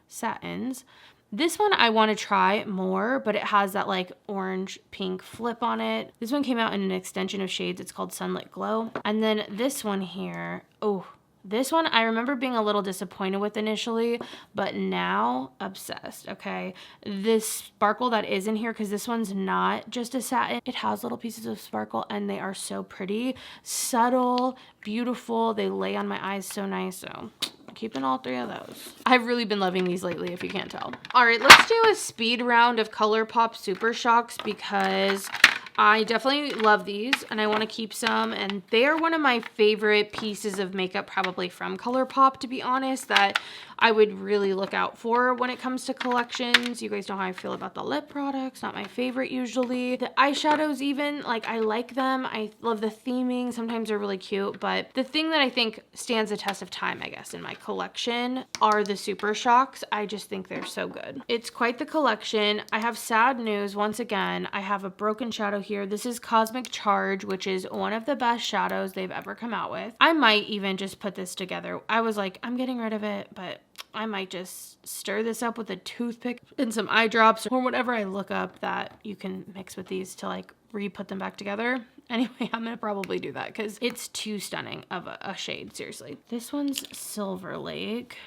satins. This one I want to try more, but it has that like orange pink flip on it. This one came out in an extension of shades. It's called Sunlit Glow. And then this one here, oh, this one I remember being a little disappointed with initially, but now obsessed, okay? This sparkle that is in here, because this one's not just a satin, it has little pieces of sparkle and they are so pretty, subtle, beautiful. They lay on my eyes so nice, so keeping all three of those. I've really been loving these lately, if you can't tell. All right, let's do a speed round of ColourPop Super Shocks because I definitely love these and I want to keep some, and they are one of my favorite pieces of makeup probably from ColourPop, to be honest, that I would really look out for when it comes to collections. You guys know how I feel about the lip products, not my favorite usually. The eyeshadows even, like, I like them. I love the theming. Sometimes they're really cute, but the thing that I think stands the test of time, I guess, in my collection are the Super Shocks. I just think they're so good. It's quite the collection. I have sad news once again. I have a broken shadow here. This is Cosmic Charge, which is one of the best shadows they've ever come out with. I might even just put this together. I was like, I'm getting rid of it, but I might just stir this up with a toothpick and some eye drops or whatever I look up that you can mix with these to like re-put them back together. Anyway, I'm gonna probably do that because it's too stunning of a shade, seriously. This one's Silver Lake.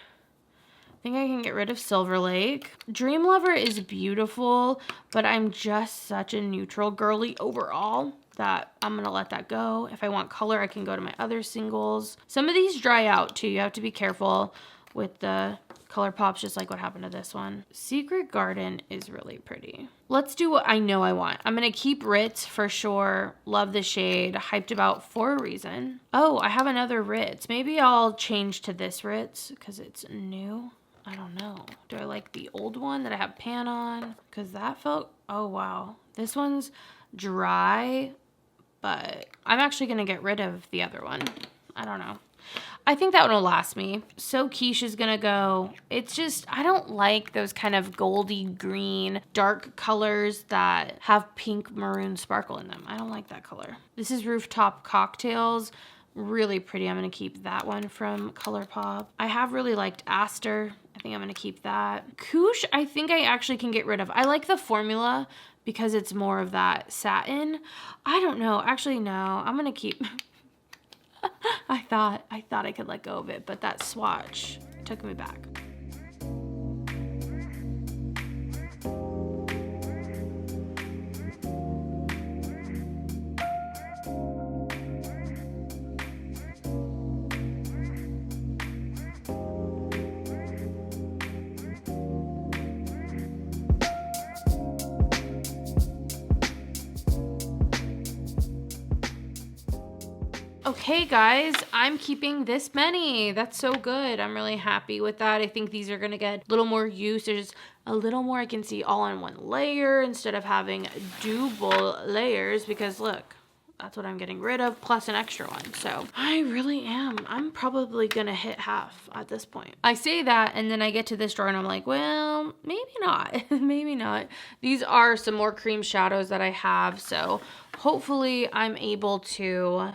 I think I can get rid of Silver Lake. Dream Lover is beautiful, but I'm just such a neutral girly overall that I'm gonna let that go. If I want color, I can go to my other singles. Some of these dry out too. You have to be careful with the ColourPops, just like what happened to this one. Secret Garden is really pretty. Let's do what I know I want. I'm gonna keep Ritz for sure. Love the shade, hyped about for a reason. Oh, I have another Ritz. Maybe I'll change to this Ritz because it's new. I don't know. Do I like the old one that I have pan on? Because that felt, oh wow. This one's dry, but I'm actually gonna get rid of the other one. I don't know. I think that one will last me. So Quiche is gonna go. It's just, I don't like those kind of goldy green, dark colors that have pink maroon sparkle in them. I don't like that color. This is Rooftop Cocktails. Really pretty. I'm gonna keep that one from ColourPop. I have really liked Aster. I think I'm gonna keep that. Couche, I think I actually can get rid of. I like the formula because it's more of that satin. I don't know. Actually, no. I'm gonna keep... I thought I could let go of it, but that swatch took me back. Okay guys, I'm keeping this many. That's so good. I'm really happy with that. I think these are gonna get a little more use. There's a little more I can see all on one layer instead of having double layers, because look, that's what I'm getting rid of, plus an extra one. So I really am. I'm probably gonna hit half at this point. I say that and then I get to this drawer and I'm like, well, maybe not. Maybe not. These are some more cream shadows that I have, so hopefully I'm able to,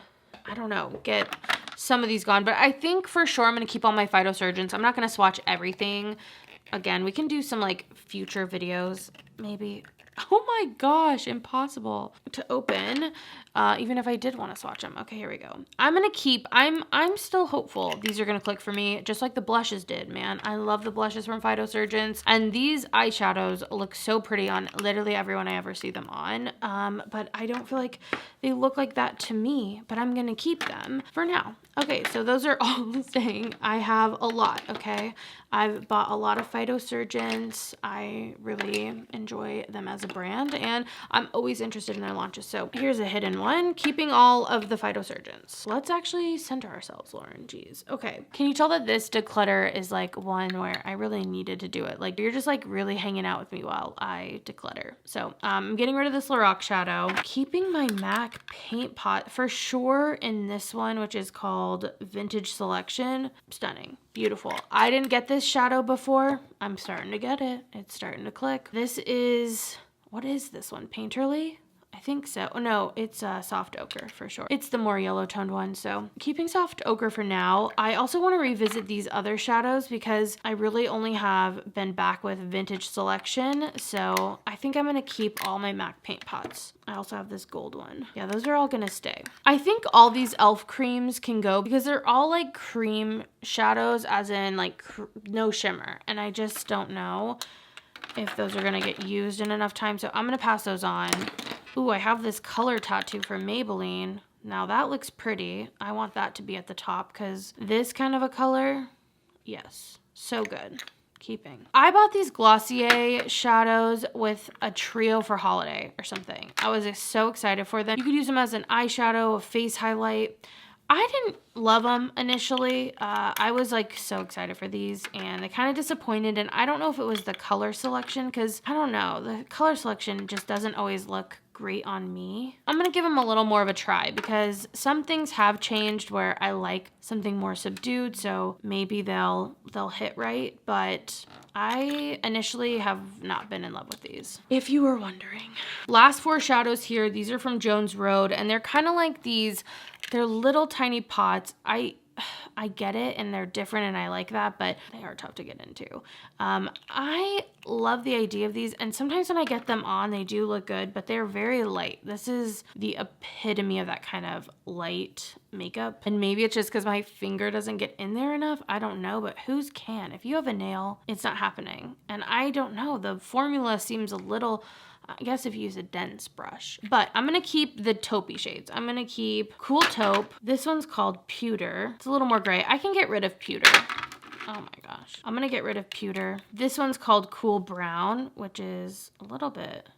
I don't know, get some of these gone, but I think for sure I'm going to keep all my phytosurgents. I'm not going to swatch everything. Again, we can do some like future videos, maybe. Oh my gosh, impossible to open, even if I did want to swatch them. Okay, here we go. I'm gonna keep, I'm still hopeful these are gonna click for me, just like the blushes did, man. I love the blushes from phytosurgents, and these eyeshadows look so pretty on literally everyone I ever see them on, but I don't feel like they look like that to me, but I'm gonna keep them for now. Okay, so those are all saying I have a lot, okay? I've bought a lot of phytosurgents. I really enjoy them as a brand, and I'm always interested in their launches. So here's a hidden one, keeping all of the phytosurgents. Let's actually center ourselves, Lauren, geez. Okay, can you tell that this declutter is like one where I really needed to do it? Like you're just like really hanging out with me while I declutter. So I'm getting rid of this Lorac shadow, keeping my MAC paint pot for sure in this one, which is called Vintage Selection. Stunning. Beautiful. I didn't get this shadow before. I'm starting to get it. It's starting to click. This is, what is this one? Painterly? I think so. Oh no, it's soft ochre for sure. It's the more yellow toned one. So keeping soft ochre for now. I also want to revisit these other shadows because I really only have been back with Vintage Selection. So I think I'm going to keep all my MAC paint pots. I also have this gold one. Yeah, those are all going to stay. I think all these e.l.f. creams can go because they're all like cream shadows, as in like no shimmer. And I just don't know if those are going to get used in enough time. So I'm going to pass those on. Ooh, I have this color tattoo from Maybelline. Now that looks pretty. I want that to be at the top because this kind of a color, yes, so good. Keeping. I bought these Glossier shadows with a trio for holiday or something. I was so excited for them. You could use them as an eyeshadow, a face highlight. I didn't love them initially. I was like so excited for these and they kind of disappointed, and I don't know if it was the color selection because I don't know, the color selection just doesn't always look great on me. I'm gonna give them a little more of a try because some things have changed where I like something more subdued, so maybe they'll hit right, but I initially have not been in love with these, if you were wondering. Last four shadows here, these are from Jones Road, and they're kind of like these, they're little tiny pots. I get it, and they're different, and I like that, but they are tough to get into. I love the idea of these, and sometimes when I get them on, they do look good, but they're very light. This is the epitome of that kind of light makeup, and maybe it's just because my finger doesn't get in there enough. I don't know, but whose can? If you have a nail, it's not happening, and I don't know. The formula seems a little, I guess if you use a dense brush. But I'm going to keep the taupey shades. I'm going to keep Cool Taupe. This one's called Pewter. It's a little more gray. I can get rid of Pewter. Oh my gosh. I'm going to get rid of Pewter. This one's called Cool Brown, which is a little bit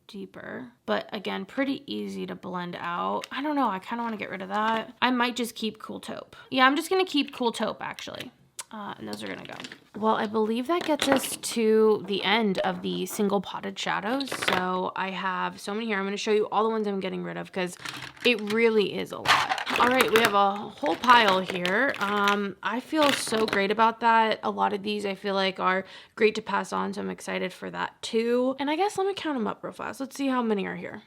deeper, but again, pretty easy to blend out. I don't know. I kind of want to get rid of that. I might just keep Cool Taupe. Yeah, I'm just going to keep Cool Taupe actually. And those are gonna go. Well, I believe that gets us to the end of the single potted shadows. So I have so many here. I'm gonna show you all the ones I'm getting rid of because it really is a lot. All right, we have a whole pile here. I feel so great about that. A lot of these I feel like are great to pass on, so I'm excited for that too. And I guess let me count them up real fast. Let's see how many are here.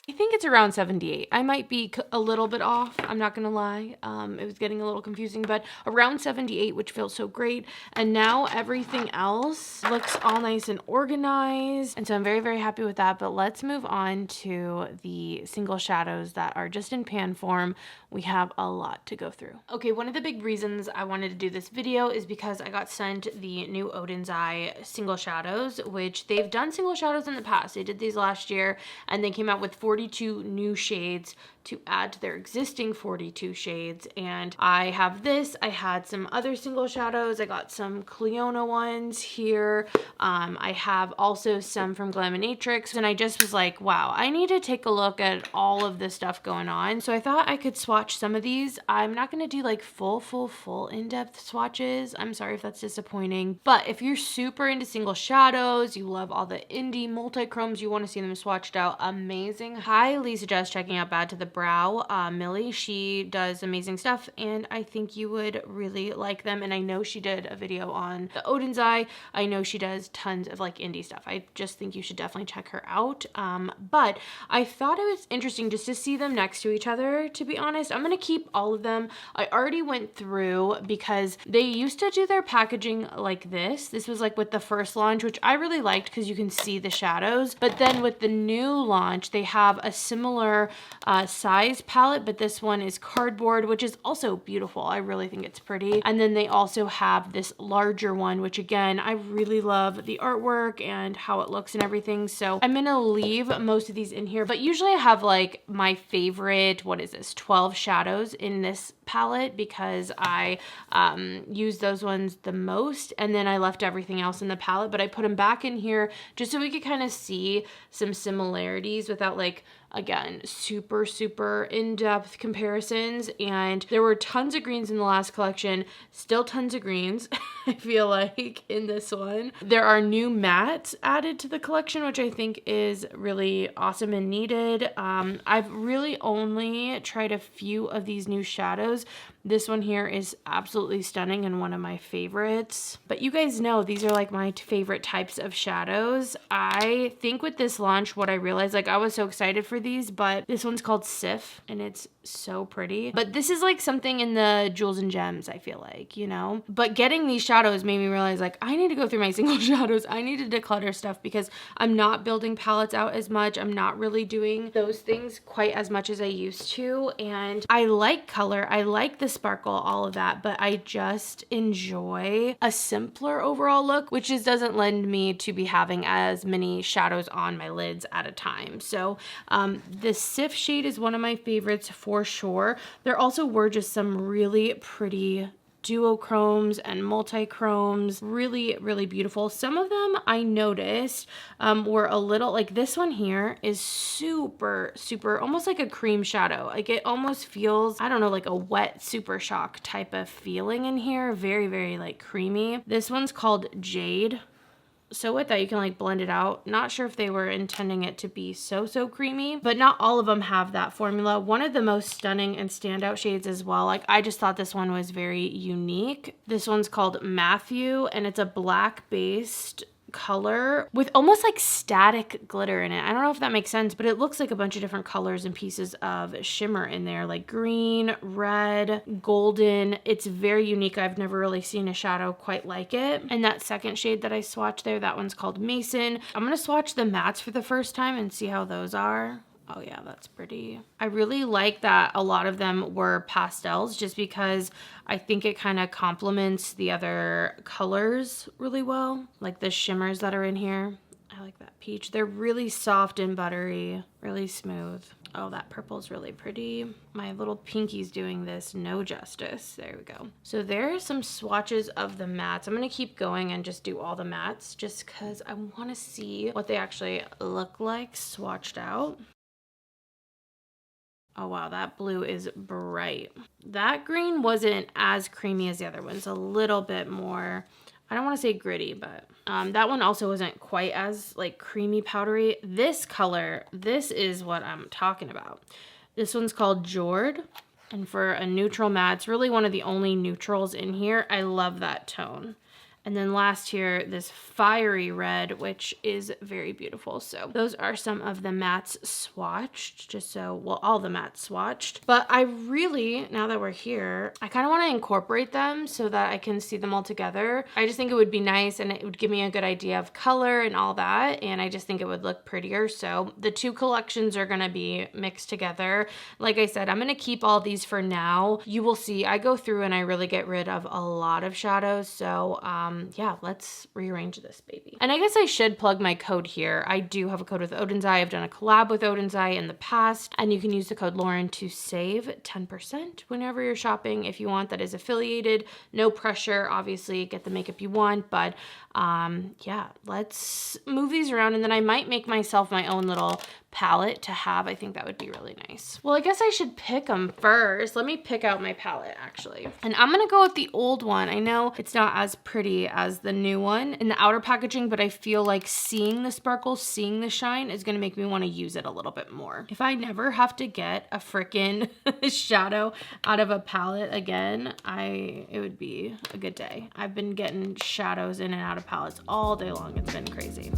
I think it's around 78. I might be a little bit off. I'm not gonna lie. It was getting a little confusing, but around 78, which feels so great. And now everything else looks all nice and organized. And so I'm very, very happy with that. But let's move on to the single shadows that are just in pan form. We have a lot to go through. Okay, one of the big reasons I wanted to do this video is because I got sent the new Oden's Eye single shadows, which they've done single shadows in the past. They did these last year and they came out with 42 new shades to add to their existing 42 shades. And I have this. I had some other single shadows. I got some Cliona ones here. I have also some from Glaminatrix, and I just was like, wow, I need to take a look at all of this stuff going on. So I thought I could swatch some of these. I'm not going to do like full in-depth swatches. I'm sorry if that's disappointing, but if you're super into single shadows, you love all the indie multi-chromes, you want to see them swatched out, amazing. Highly suggest checking out Bad to the brow, Millie. She does amazing stuff, and I think you would really like them. And I know she did a video on the Oden's eye. I know she does tons of like indie stuff. I just think you should definitely check her out. But I thought it was interesting just to see them next to each other, to be honest. I'm gonna keep all of them. I already went through because they used to do their packaging like this. This was like with the first launch, which I really liked because you can see the shadows. But then with the new launch, they have a similar size palette, but this one is cardboard, which is also beautiful. I really think it's pretty. And then they also have this larger one, which again, I really love the artwork and how it looks and everything. So I'm gonna leave most of these in here, but usually I have like my favorite, what is this, 12 shadows in this palette because I use those ones the most, and then I left everything else in the palette, but I put them back in here just so we could kind of see some similarities without like, again, super in-depth comparisons. And there were tons of greens in the last collection, still tons of greens I feel like in this one. There are new mattes added to the collection, which I think is really awesome and needed. I've really only tried a few of these new shadows. This one here is absolutely stunning and one of my favorites. But you guys know these are like my favorite types of shadows. I think with this launch, what I realized, like I was so excited for these, but this one's called Sif and it's so pretty. But this is like something in the Jewels and Gems, I feel like, you know? But getting these shadows made me realize like I need to go through my single shadows. I need to declutter stuff because I'm not building palettes out as much. I'm not really doing those things quite as much as I used to. And I like color. I like the sparkle, all of that, but I just enjoy a simpler overall look, which just doesn't lend me to be having as many shadows on my lids at a time. So the Sif shade is one of my favorites for sure. There also were just some really pretty duochromes and multi-chromes, really beautiful. Some of them I noticed were a little, like this one here is super almost like a cream shadow. Like it almost feels, I don't know, like a wet Super Shock type of feeling in here. Very like creamy. This one's called Jade. So with that, you can like blend it out. Not sure if they were intending it to be so creamy, but not all of them have that formula. One of the most stunning and standout shades as well. Like I just thought this one was very unique. This one's called Matthew and it's a black based color with almost like static glitter in it. I don't know if that makes sense, but it looks like a bunch of different colors and pieces of shimmer in there, like green, red, golden. It's very unique. I've never really seen a shadow quite like it. And that second shade that I swatched there, that one's called Mason. I'm gonna swatch the mattes for the first time and see how those are. Oh yeah, that's pretty. I really like that a lot of them were pastels just because I think it kind of complements the other colors really well. Like the shimmers that are in here. I like that peach. They're really soft and buttery, really smooth. Oh, that purple's really pretty. My little pinky's doing this no justice. There we go. So there are some swatches of the mattes. I'm gonna keep going and just do all the mattes just because I want to see what they actually look like swatched out. Oh wow, that blue is bright. That green wasn't as creamy as the other ones, a little bit more, I don't want to say gritty, but that one also wasn't quite as like creamy powdery. This color, this is what I'm talking about. This one's called Jord. And for a neutral matte, it's really one of the only neutrals in here. I love that tone. And then last here, this fiery red, which is very beautiful. So those are some of the mattes swatched, just so, well, all the mattes swatched. But I really, now that we're here, I kind of want to incorporate them so that I can see them all together. I just think it would be nice and it would give me a good idea of color and all that. And I just think it would look prettier. So the two collections are going to be mixed together. Like I said, I'm going to keep all these for now. You will see, I go through and I really get rid of a lot of shadows. So, yeah, let's rearrange this baby. And I guess I should plug my code here. I do have a code with Oden's Eye. I've done a collab with Oden's Eye in the past, and you can use the code Lauren to save 10% whenever you're shopping if you want. That is affiliated, no pressure. Obviously, get the makeup you want, but Yeah, let's move these around, and then I might make myself my own little palette to have. I think that would be really nice. Well, I guess I should pick them first. Let me pick out my palette actually. And I'm gonna go with the old one. I know it's not as pretty as the new one in the outer packaging, but I feel like seeing the sparkle, seeing the shine is gonna make me wanna use it a little bit more. If I never have to get a freaking shadow out of a palette again, it would be a good day. I've been getting shadows in and out of palettes all day long. It's been crazy.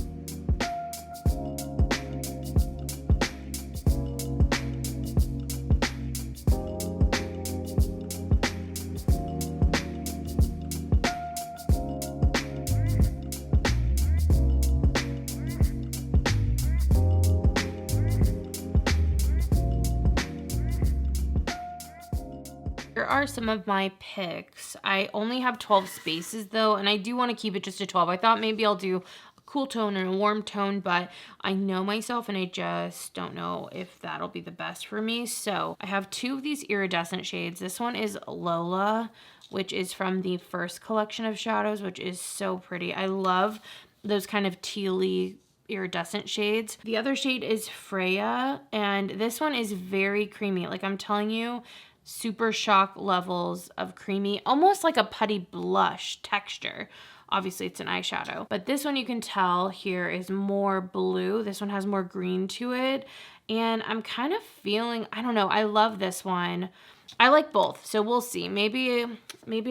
Here are some of my picks. I only have 12 spaces though, and I do want to keep it just to 12. I thought maybe I'll do a cool tone and a warm tone, but I know myself and I just don't know if that'll be the best for me. So I have two of these iridescent shades. This one is Lola, which is from the first collection of shadows, which is so pretty. I love those kind of tealy iridescent shades. The other shade is Freya, and this one is very creamy. Like I'm telling you, super shock levels of creamy, almost like a putty blush texture. Obviously it's an eyeshadow, but this one you can tell here is more blue. This one has more green to it. And I'm kind of feeling, I don't know, I love this one. I like both, so we'll see. Maybe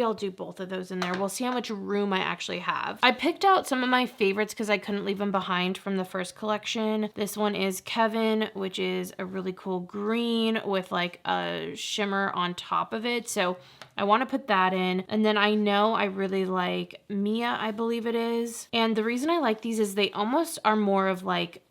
I'll do both of those in there. We'll see how much room I actually have. I picked out some of my favorites because I couldn't leave them behind from the first collection. This one is Kevin, which is a really cool green with like a shimmer on top of it. So I want to put that in. And then I know I really like Mia, I believe it is. And the reason I like these is they almost are more of like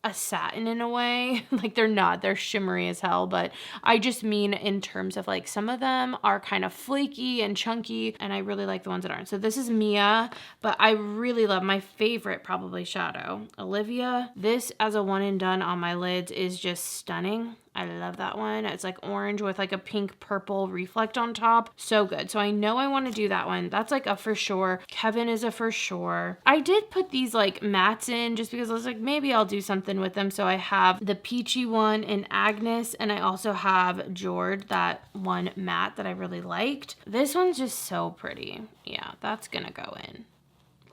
a satin in a way. Like they're not, they're shimmery as hell, but I just mean in terms of like some of them are kind of flaky and chunky, and I really like the ones that aren't. So this is Mia, but I really love my favorite probably shadow, Olivia. This as a one and done on my lids is just stunning. I love that one. It's like orange with like a pink purple reflect on top. So good. So I know I want to do that one. That's like a for sure. Kevin is a for sure. I did put these like mattes in just because I was like, maybe I'll do something with them. So I have the peachy one in Agnes, and I also have Jord, that one matte that I really liked. This one's just so pretty. Yeah, that's gonna go in.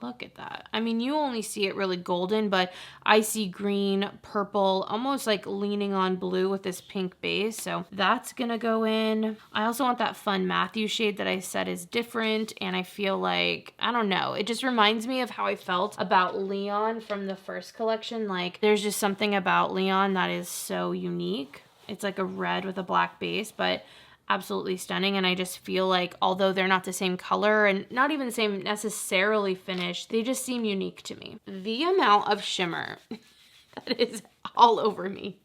Look at that. I mean, you only see it really golden, but I see green, purple, almost like leaning on blue with this pink base. So that's gonna go in. I also want that fun Matthew shade that I said is different. And I feel like, I don't know, it just reminds me of how I felt about Leon from the first collection. Like there's just something about Leon that is so unique. It's like a red with a black base, but absolutely stunning. And I just feel like although they're not the same color and not even the same necessarily finish, they just seem unique to me. The amount of shimmer that is all over me.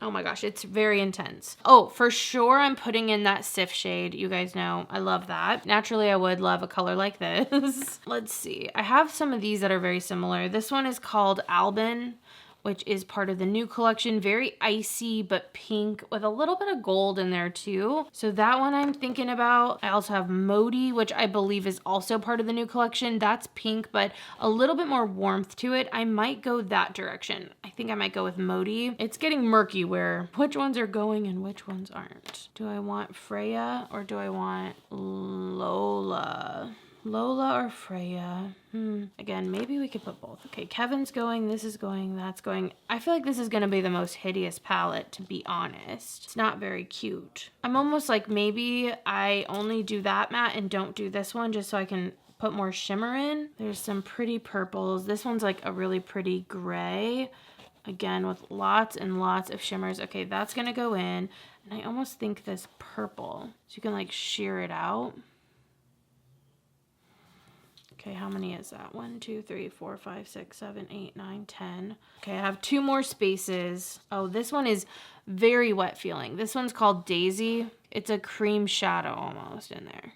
Oh my gosh, it's very intense. Oh, for sure I'm putting in that Sif shade. You guys know I love that. Naturally, I would love a color like this. Let's see. I have some of these that are very similar. This one is called Albin, which is part of the new collection. Very icy, but pink with a little bit of gold in there too. So that one I'm thinking about. I also have Modi, which I believe is also part of the new collection. That's pink, but a little bit more warmth to it. I might go that direction. I think I might go with Modi. It's getting murky where which ones are going and which ones aren't. Do I want Freya or do I want Lola? Lola or Freya? Again, maybe we could put both. Okay, Kevin's going, this is going, that's going. I feel like this is gonna be the most hideous palette, to be honest. It's not very cute. I'm almost like maybe I only do that matte and don't do this one just so I can put more shimmer in. There's some pretty purples. This one's like a really pretty gray. Again, with lots and lots of shimmers. Okay, that's gonna go in. And I almost think this purple, so you can like sheer it out. Okay, how many is that? 1, 2, 3, 4, 5, 6, 7, 8, 9, 10. Okay, I have 2 more spaces. Oh, this one is very wet feeling. This one's called Daisy. It's a cream shadow almost in there.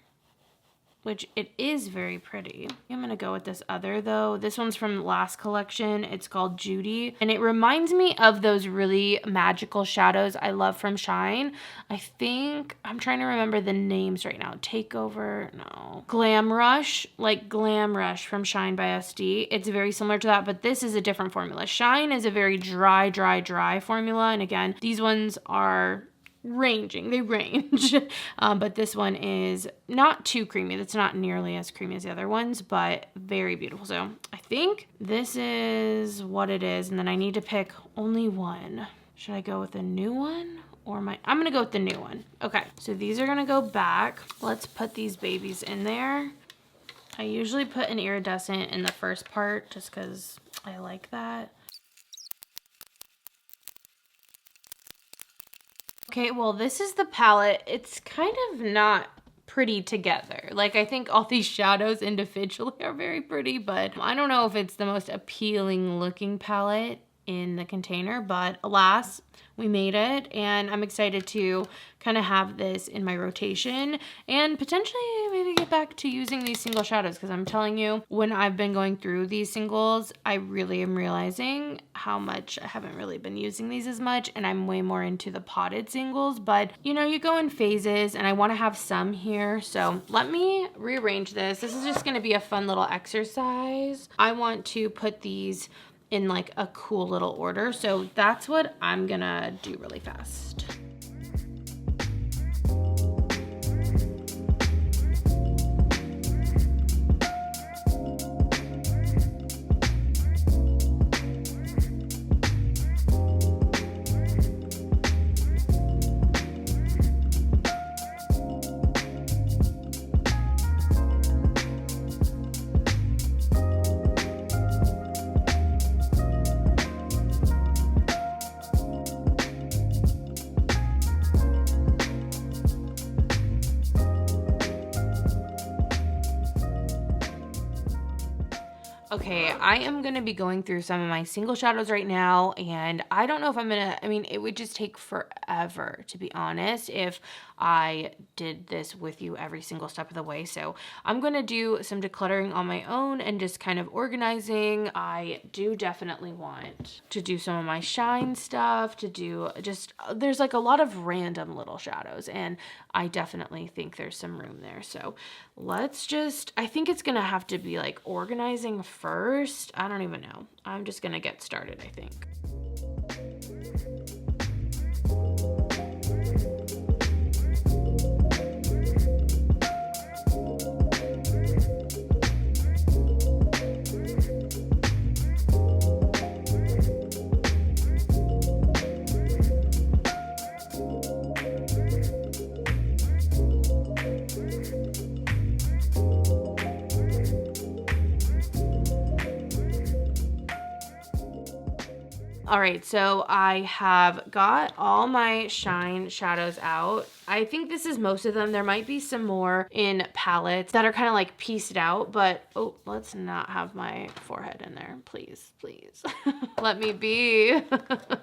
which it is very pretty. I'm gonna go with this other though. This one's from the last collection. It's called Judy, and it reminds me of those really magical shadows I love from Shine. I think, I'm trying to remember the names right now. Takeover, no. Glam Rush, like Glam Rush from Shine by SD. It's very similar to that, but this is a different formula. Shine is a very dry formula, and again, these ones are ranging, they range. But this one is not too creamy. That's not nearly as creamy as the other ones, but very beautiful. So I think this is what it is, and then I need to pick only one. Should I go with the new one? Or I'm gonna go with the new one. Okay, so these are gonna go back. Let's put these babies in there. I usually put an iridescent in the first part just because I like that. Okay, well, this is the palette. It's kind of not pretty together. Like, I think all these shadows individually are very pretty, but I don't know if it's the most appealing looking palette in the container, but alas, we made it, and I'm excited to kind of have this in my rotation and potentially maybe get back to using these single shadows, because I'm telling you, when I've been going through these singles, I really am realizing how much I haven't really been using these as much, and I'm way more into the potted singles, but you know, you go in phases, and I want to have some here, so let me rearrange this. This is just going to be a fun little exercise. I want to put these in like a cool little order. So that's what I'm gonna do really fast. Okay, I am going to be going through some of my single shadows right now, and I don't know if I'm going to, I mean, it would just take forever, to be honest, if I did this with you every single step of the way. So I'm going to do some decluttering on my own and just kind of organizing. I do definitely want to do some of my Shine stuff, to do just, there's like a lot of random little shadows, and I definitely think there's some room there. So let's just, I think it's going to have to be like organizing first. I don't even know. I'm just going to get started, I think. All right, so I have got all my Shine shadows out. I think this is most of them. There might be some more in palettes that are kind of like pieced out, but oh, let's not have my forehead in there. Please, please. Let me be.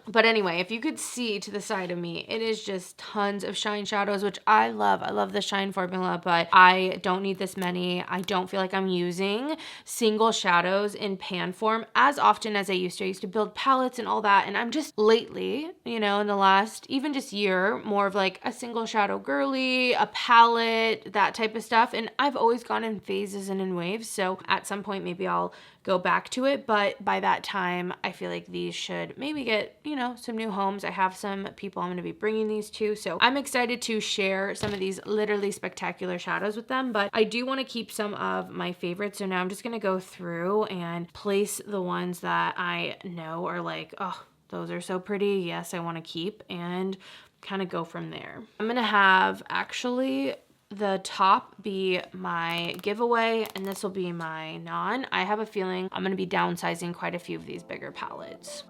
But anyway, if you could see to the side of me, it is just tons of Shine shadows, which I love. I love the Shine formula, but I don't need this many. I don't feel like I'm using single shadows in pan form as often as I used to. I used to build palettes and all that, and I'm just lately, you know, in the last even just year, more of like a single shadow girly, a palette, that type of stuff. And I've always gone in phases and in waves, so at some point maybe I'll go back to it, but by that time I feel like these should maybe get, you know, some new homes. I have some people I'm going to be bringing these to, so I'm excited to share some of these literally spectacular shadows with them, but I do want to keep some of my favorites. So now I'm just going to go through and place the ones that I know are like, oh, those are so pretty, yes, I want to keep, and kind of go from there. I'm going to have actually the top be my giveaway, and this will be my non. I have a feeling I'm going to be downsizing quite a few of these bigger palettes.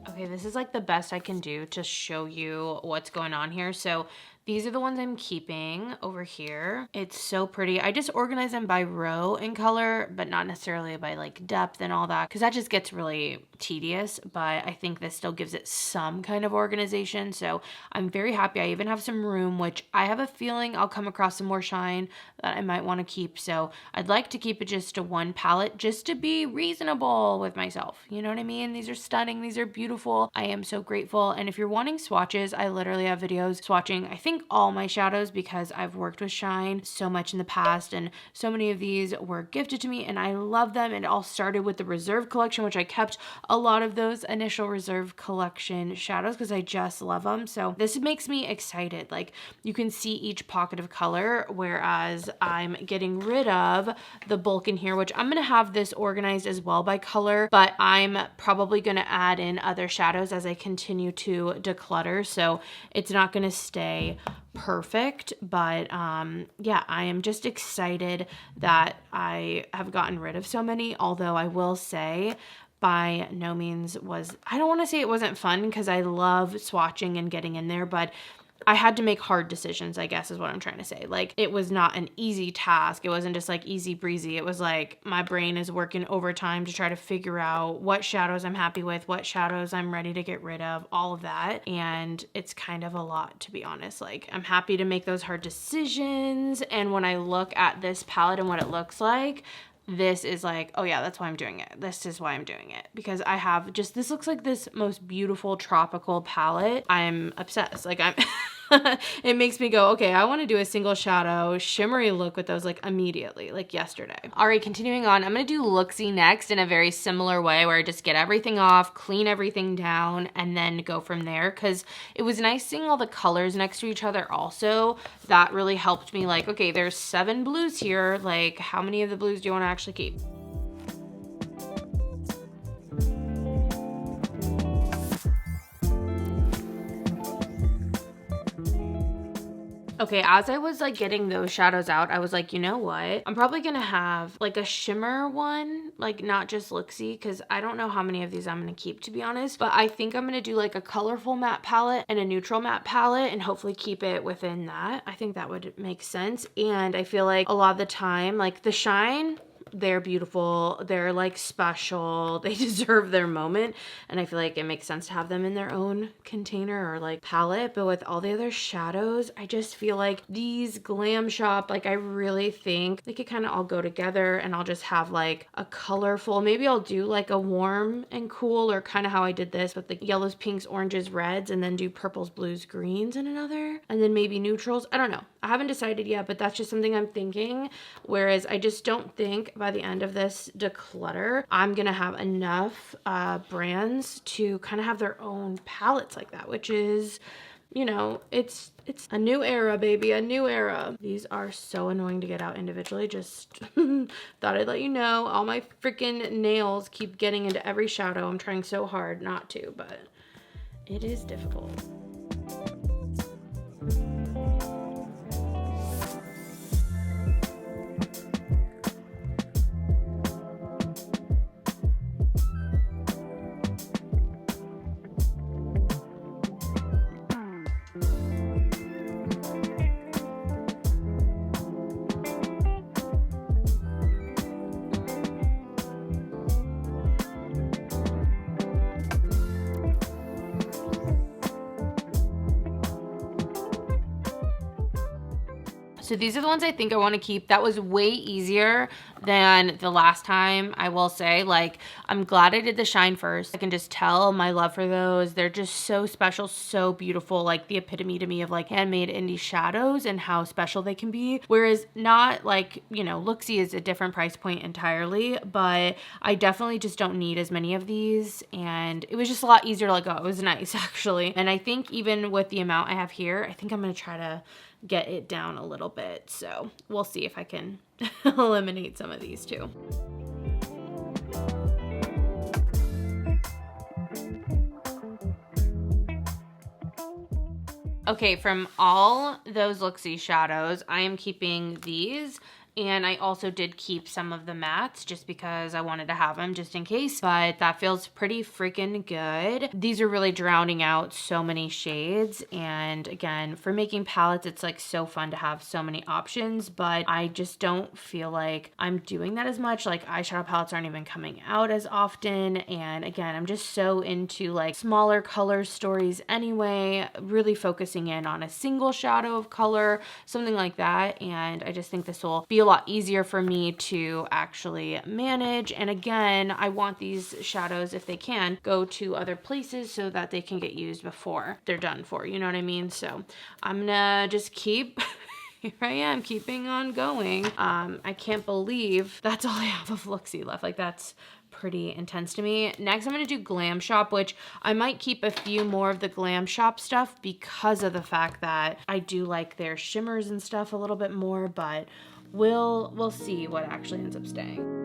Okay, this is like the best I can do to show you what's going on here. So these are the ones I'm keeping over here. It's so pretty. I just organize them by row in color, but not necessarily by like depth and all that, because that just gets really tedious. But I think this still gives it some kind of organization. So I'm very happy. I even have some room, which I have a feeling I'll come across some more shine that I might want to keep. So I'd like to keep it just to one palette just to be reasonable with myself. You know what I mean? These are stunning. These are beautiful. I am so grateful. And if you're wanting swatches, I literally have videos swatching, I think, all my shadows, because I've worked with shine so much in the past and so many of these were gifted to me and I love them. It all started with the Reserve collection, which I kept a lot of those initial Reserve collection shadows because I just love them. So this makes me excited. Like, you can see each pocket of color, whereas I'm getting rid of the bulk in here, which I'm going to have this organized as well by color, but I'm probably going to add in other shadows as I continue to declutter. So it's not going to stay perfect, but yeah, I am just excited that I have gotten rid of so many, although I will say by no means was, I don't want to say it wasn't fun because I love swatching and getting in there, but I had to make hard decisions, I guess is what I'm trying to say. Like, it was not an easy task. It wasn't just like easy breezy. It was like my brain is working overtime to try to figure out what shadows I'm happy with, what shadows I'm ready to get rid of, all of that. And it's kind of a lot, to be honest. Like, I'm happy to make those hard decisions. And when I look at this palette and what it looks like, this is like, oh yeah, that's why I'm doing it. This is why I'm doing it. Because I have just, this looks like this most beautiful tropical palette. I'm obsessed. Like, I'm, it makes me go, okay, I want to do a single shadow shimmery look with those like immediately, like yesterday. All right, continuing on, I'm going to do Looksy next in a very similar way where I just get everything off, clean everything down, and then go from there. Cause it was nice seeing all the colors next to each other also. That really helped me, like, okay, there's 7 blues here. Like, how many of the blues do you want to actually keep? Okay, as I was like getting those shadows out, I was like, you know what? I'm probably gonna have like a shimmer one, like not just Looksy, because I don't know how many of these I'm gonna keep, to be honest. But I think I'm gonna do like a colorful matte palette and a neutral matte palette and hopefully keep it within that. I think that would make sense. And I feel like a lot of the time, like the shine, they're beautiful, they're like special, they deserve their moment, and I feel like it makes sense to have them in their own container or like palette. But with all the other shadows, I just feel like these Glam Shop, like I really think they could kind of all go together, and I'll just have like a colorful, maybe I'll do like a warm and cool, or kind of how I did this with the yellows, pinks, oranges, reds, and then do purples, blues, greens in another, and then maybe neutrals. I don't know, I haven't decided yet, but that's just something I'm thinking. Whereas I just don't think by the end of this declutter, I'm gonna have enough brands to kind of have their own palettes like that, which is, you know, it's a new era, baby, a new era. These are so annoying to get out individually. Just thought I'd let you know. All my freaking nails keep getting into every shadow. I'm trying so hard not to, but it is difficult. So these are the ones I think I want to keep. That was way easier than the last time, I will say. Like, I'm glad I did the shine first. I can just tell my love for those. They're just so special, so beautiful, like the epitome to me of like handmade indie shadows and how special they can be. Whereas not like, you know, Looksy is a different price point entirely, but I definitely just don't need as many of these. And it was just a lot easier to let go. It was nice, actually. And I think even with the amount I have here, I think I'm going to try to get it down a little bit. So we'll see if I can eliminate some of these too. Okay, from all those Looksy shadows, I am keeping these And I also did keep some of the mattes just because I wanted to have them just in case, but that feels pretty freaking good. These are really drowning out so many shades. And again, for making palettes, it's like so fun to have so many options, but I just don't feel like I'm doing that as much. Like eyeshadow palettes aren't even coming out as often. And again, I'm just so into like smaller color stories anyway, really focusing in on a single shadow of color, something like that. And I just think this will be a lot easier for me to actually manage. And again, I want these shadows, if they can, go to other places so that they can get used before they're done for, you know what I mean? So I'm gonna just keep here I am keeping on going. I can't believe that's all I have of Looksy left. Like that's pretty intense to me. Next, I'm going to do Glam Shop, which I might keep a few more of the Glam Shop stuff because of the fact that I do like their shimmers and stuff a little bit more, but we'll see what actually ends up staying.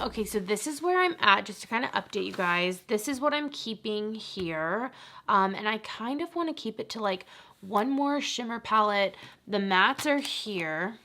Okay, so this is where I'm at, just to kind of update you guys. This is what I'm keeping here. And I kind of want to keep it to like one more shimmer palette. The mattes are here,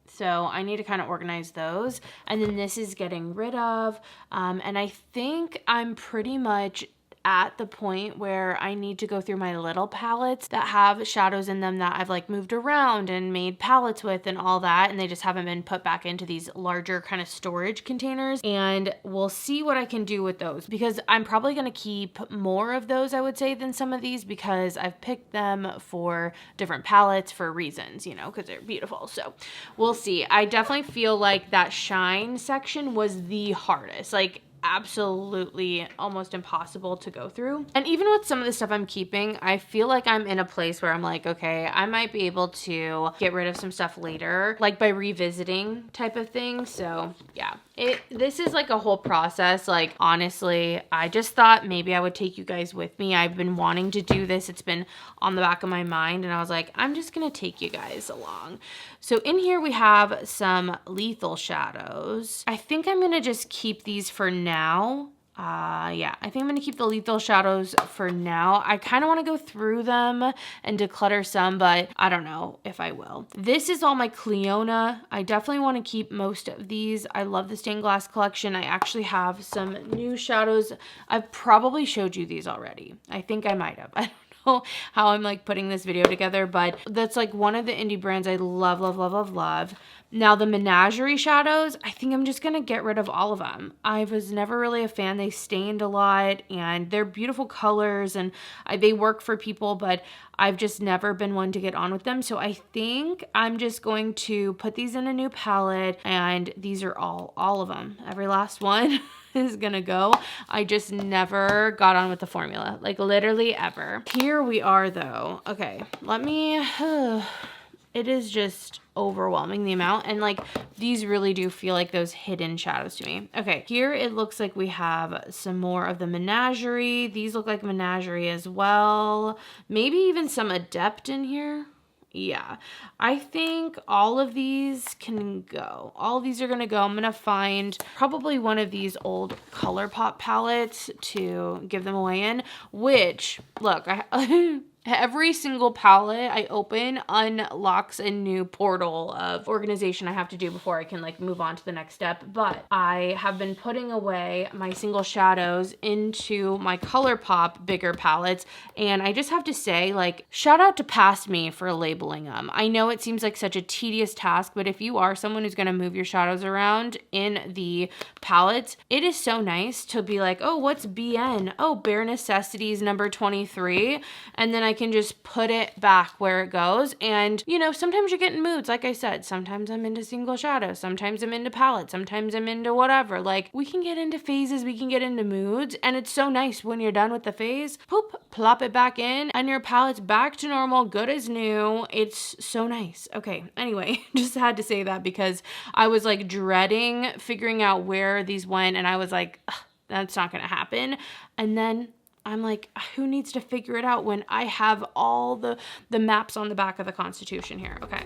so I need to kind of organize those. And then this is getting rid of. And I think I'm pretty much at the point where I need to go through my little palettes that have shadows in them that I've like moved around and made palettes with and all that, and they just haven't been put back into these larger kind of storage containers. And we'll see what I can do with those, because I'm probably going to keep more of those, I would say, than some of these, because I've picked them for different palettes for reasons, you know, because they're beautiful. So we'll see. I definitely feel like that shine section was the hardest. Like absolutely almost impossible to go through. And even with some of the stuff I'm keeping, I feel like I'm in a place where I'm like, okay, I might be able to get rid of some stuff later, like by revisiting type of thing. So yeah, this is like a whole process. Like honestly, I just thought maybe I would take you guys with me. I've been wanting to do this. It's been on the back of my mind, and I was like, I'm just gonna take you guys along. So in here we have some lethal shadows. I think I'm gonna just keep these for now. Yeah, I think I'm gonna keep the lethal shadows for now. I kind of want to go through them and declutter some, but I don't know if I will. This is all my Cleona. I definitely want to keep most of these. I love the stained glass collection. I actually have some new shadows. I've probably showed you these already. I think I might have. I don't know how I'm like putting this video together, but that's like one of the indie brands I love, love, love, love, love. Now the Menagerie shadows, I think I'm just gonna get rid of all of them. I was never really a fan. They stained a lot and they're beautiful colors and they work for people, but I've just never been one to get on with them. So I think I'm just going to put these in a new palette, and these are all of them. Every last one is gonna go. I just never got on with the formula, like literally ever. Here we are though. Okay, let me, it is just overwhelming the amount, and like these really do feel like those hidden shadows to me. Okay, here it looks like we have some more of the Menagerie. These look like Menagerie as well. Maybe even some Adept in here. Yeah, I think all of these can go. All of these are gonna go. I'm gonna find probably one of these old ColourPop palettes to give them away in, which, look, Every single palette I open unlocks a new portal of organization I have to do before I can like move on to the next step. But I have been putting away my single shadows into my ColourPop bigger palettes. And I just have to say, like, shout out to past me for labeling them. I know it seems like such a tedious task, but if you are someone who's gonna move your shadows around in the palettes, it is so nice to be like, oh, what's BN? Oh, Bare Necessities number 23. And then I can just put it back where it goes. And, you know, sometimes you get in moods. Like I said, sometimes I'm into single shadows. Sometimes I'm into palettes. Sometimes I'm into whatever. Like, we can get into phases. We can get into moods. And it's so nice when you're done with the phase, poop, plop it back in, and your palette's back to normal, good as new. It's so nice. Okay, anyway, just had to say that because I was like dreading figuring out where these went. And I was like, that's not going to happen. And then I'm like, who needs to figure it out when I have all the maps on the back of the Constitution here? Okay.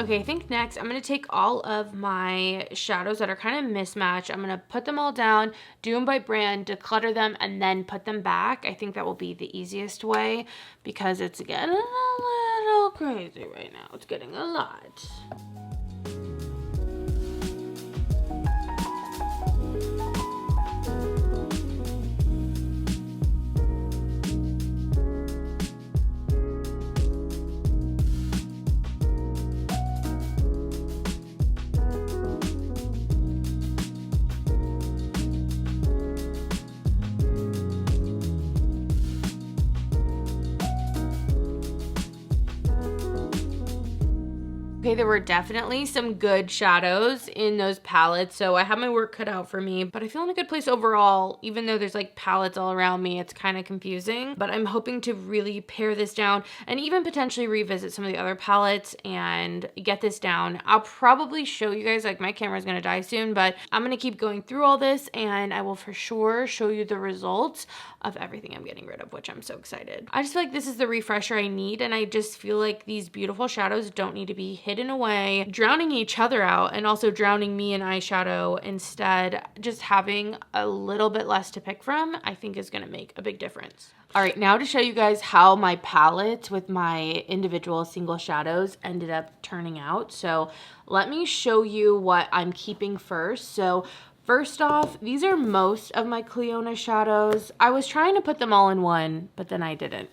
Okay, I think next I'm going to take all of my shadows that are kind of mismatched. I'm going to put them all down, do them by brand, declutter them, and then put them back. I think that will be the easiest way because it's getting a little crazy right now. It's getting a lot. Okay, there were definitely some good shadows in those palettes, so I have my work cut out for me, but I feel in a good place overall. Even though there's like palettes all around me, it's kind of confusing, but I'm hoping to really pare this down and even potentially revisit some of the other palettes and get this down. I'll probably show you guys, like my camera's gonna die soon, but I'm gonna keep going through all this and I will for sure show you the results of everything I'm getting rid of, which I'm so excited. I just feel like this is the refresher I need, and I just feel like these beautiful shadows don't need to be hidden away, drowning each other out and also drowning me in eyeshadow. Instead, just having a little bit less to pick from, I think is gonna make a big difference. All right, now to show you guys how my palette with my individual single shadows ended up turning out. So let me show you what I'm keeping first. So first off, these are most of my Clionadh shadows. I was trying to put them all in one, but then I didn't.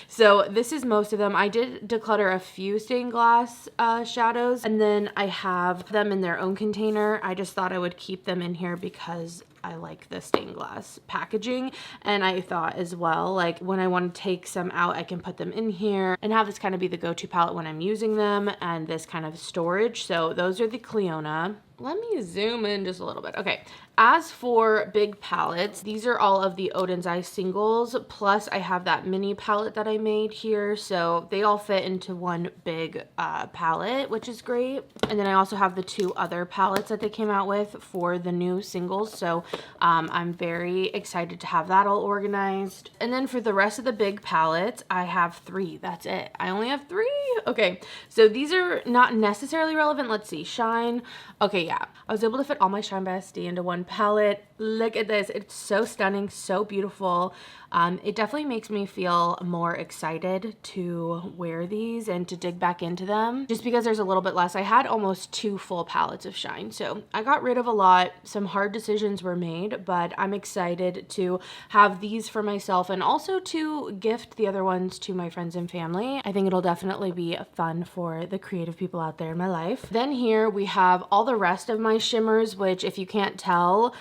So this is most of them. I did declutter a few stained glass shadows, and then I have them in their own container. I just thought I would keep them in here because I like the stained glass packaging, and I thought as well, like when I want to take some out, I can put them in here and have this kind of be the go-to palette when I'm using them, and this kind of storage. So those are the Clionadh. Let me zoom in just a little bit. Okay, as for big palettes, these are all of the Oden's Eye singles, plus I have that mini palette that I made here, so they all fit into one big palette, which is great. And then I also have the two other palettes that they came out with for the new singles, so I'm very excited to have that all organized. And then for the rest of the big palettes, I have 3. That's it. I only have 3. Okay, so these are not necessarily relevant. Let's see, Shine. Okay, yeah, I was able to fit all my Shine by SD into one palette. Look at this. It's so stunning, so beautiful. It definitely makes me feel more excited to wear these and to dig back into them just because there's a little bit less. I had almost 2 full palettes of Shine, so I got rid of a lot. Some hard decisions were made, but I'm excited to have these for myself and also to gift the other ones to my friends and family. I think it'll definitely be fun for the creative people out there in my life. Then here we have all the rest of my shimmers, which if you can't tell,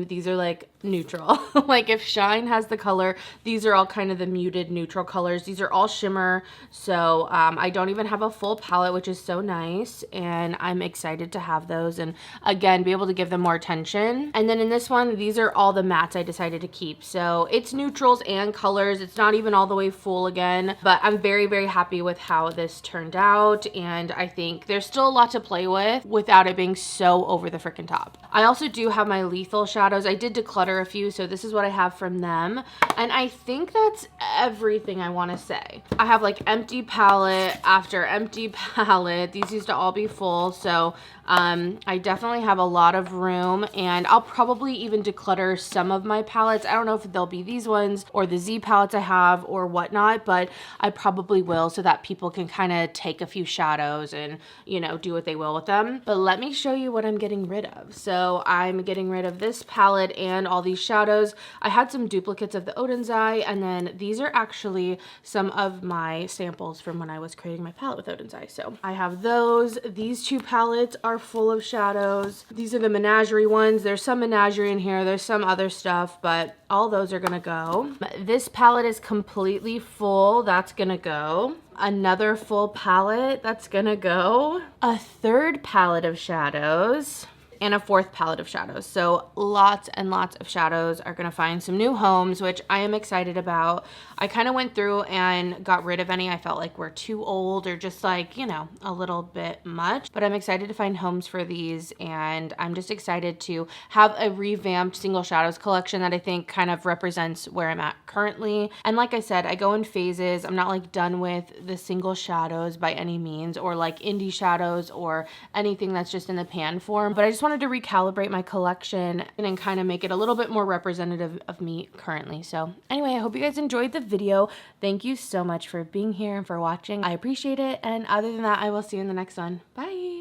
these are like neutral. Like if Shine has the color, these are all kind of the muted neutral colors. These are all shimmer, so I don't even have a full palette, which is so nice, and I'm excited to have those and again be able to give them more attention. And then in this one, these are all the mattes I decided to keep, so it's neutrals and colors. It's not even all the way full again, but I'm very, very happy with how this turned out, and I think there's still a lot to play with without it being so over the freaking top. I also do have my Lethal shadows. I did declutter a few, so this is what I have from them, and I think that's everything I want to say. I have like empty palette after empty palette. These used to all be full, so I definitely have a lot of room, and I'll probably even declutter some of my palettes. I don't know if they'll be these ones or the Z palettes I have or whatnot, but I probably will, so that people can kind of take a few shadows and, you know, do what they will with them. But let me show you what I'm getting rid of. So I'm getting rid of this palette and all these shadows. I had some duplicates of the Oden's Eye, and then these are actually some of my samples from when I was creating my palette with Oden's Eye. So I have those. These two palettes are full of shadows. These are the Menagerie ones. There's some Menagerie in here. There's some other stuff, but all those are gonna go. This palette is completely full. That's gonna go. Another full palette. That's gonna go. A third palette of shadows. And a fourth palette of shadows. So lots and lots of shadows are gonna find some new homes, which I am excited about. I kind of went through and got rid of any I felt like were too old or just like, you know, a little bit much. But I'm excited to find homes for these, and I'm just excited to have a revamped single shadows collection that I think kind of represents where I'm at currently. And like I said, I go in phases. I'm not like done with the single shadows by any means, or like indie shadows or anything that's just in the pan form, but I just wanted to recalibrate my collection and then kind of make it a little bit more representative of me currently. So anyway, I hope you guys enjoyed the video. Thank you so much for being here and for watching. I appreciate it. And other than that, I will see you in the next one. Bye.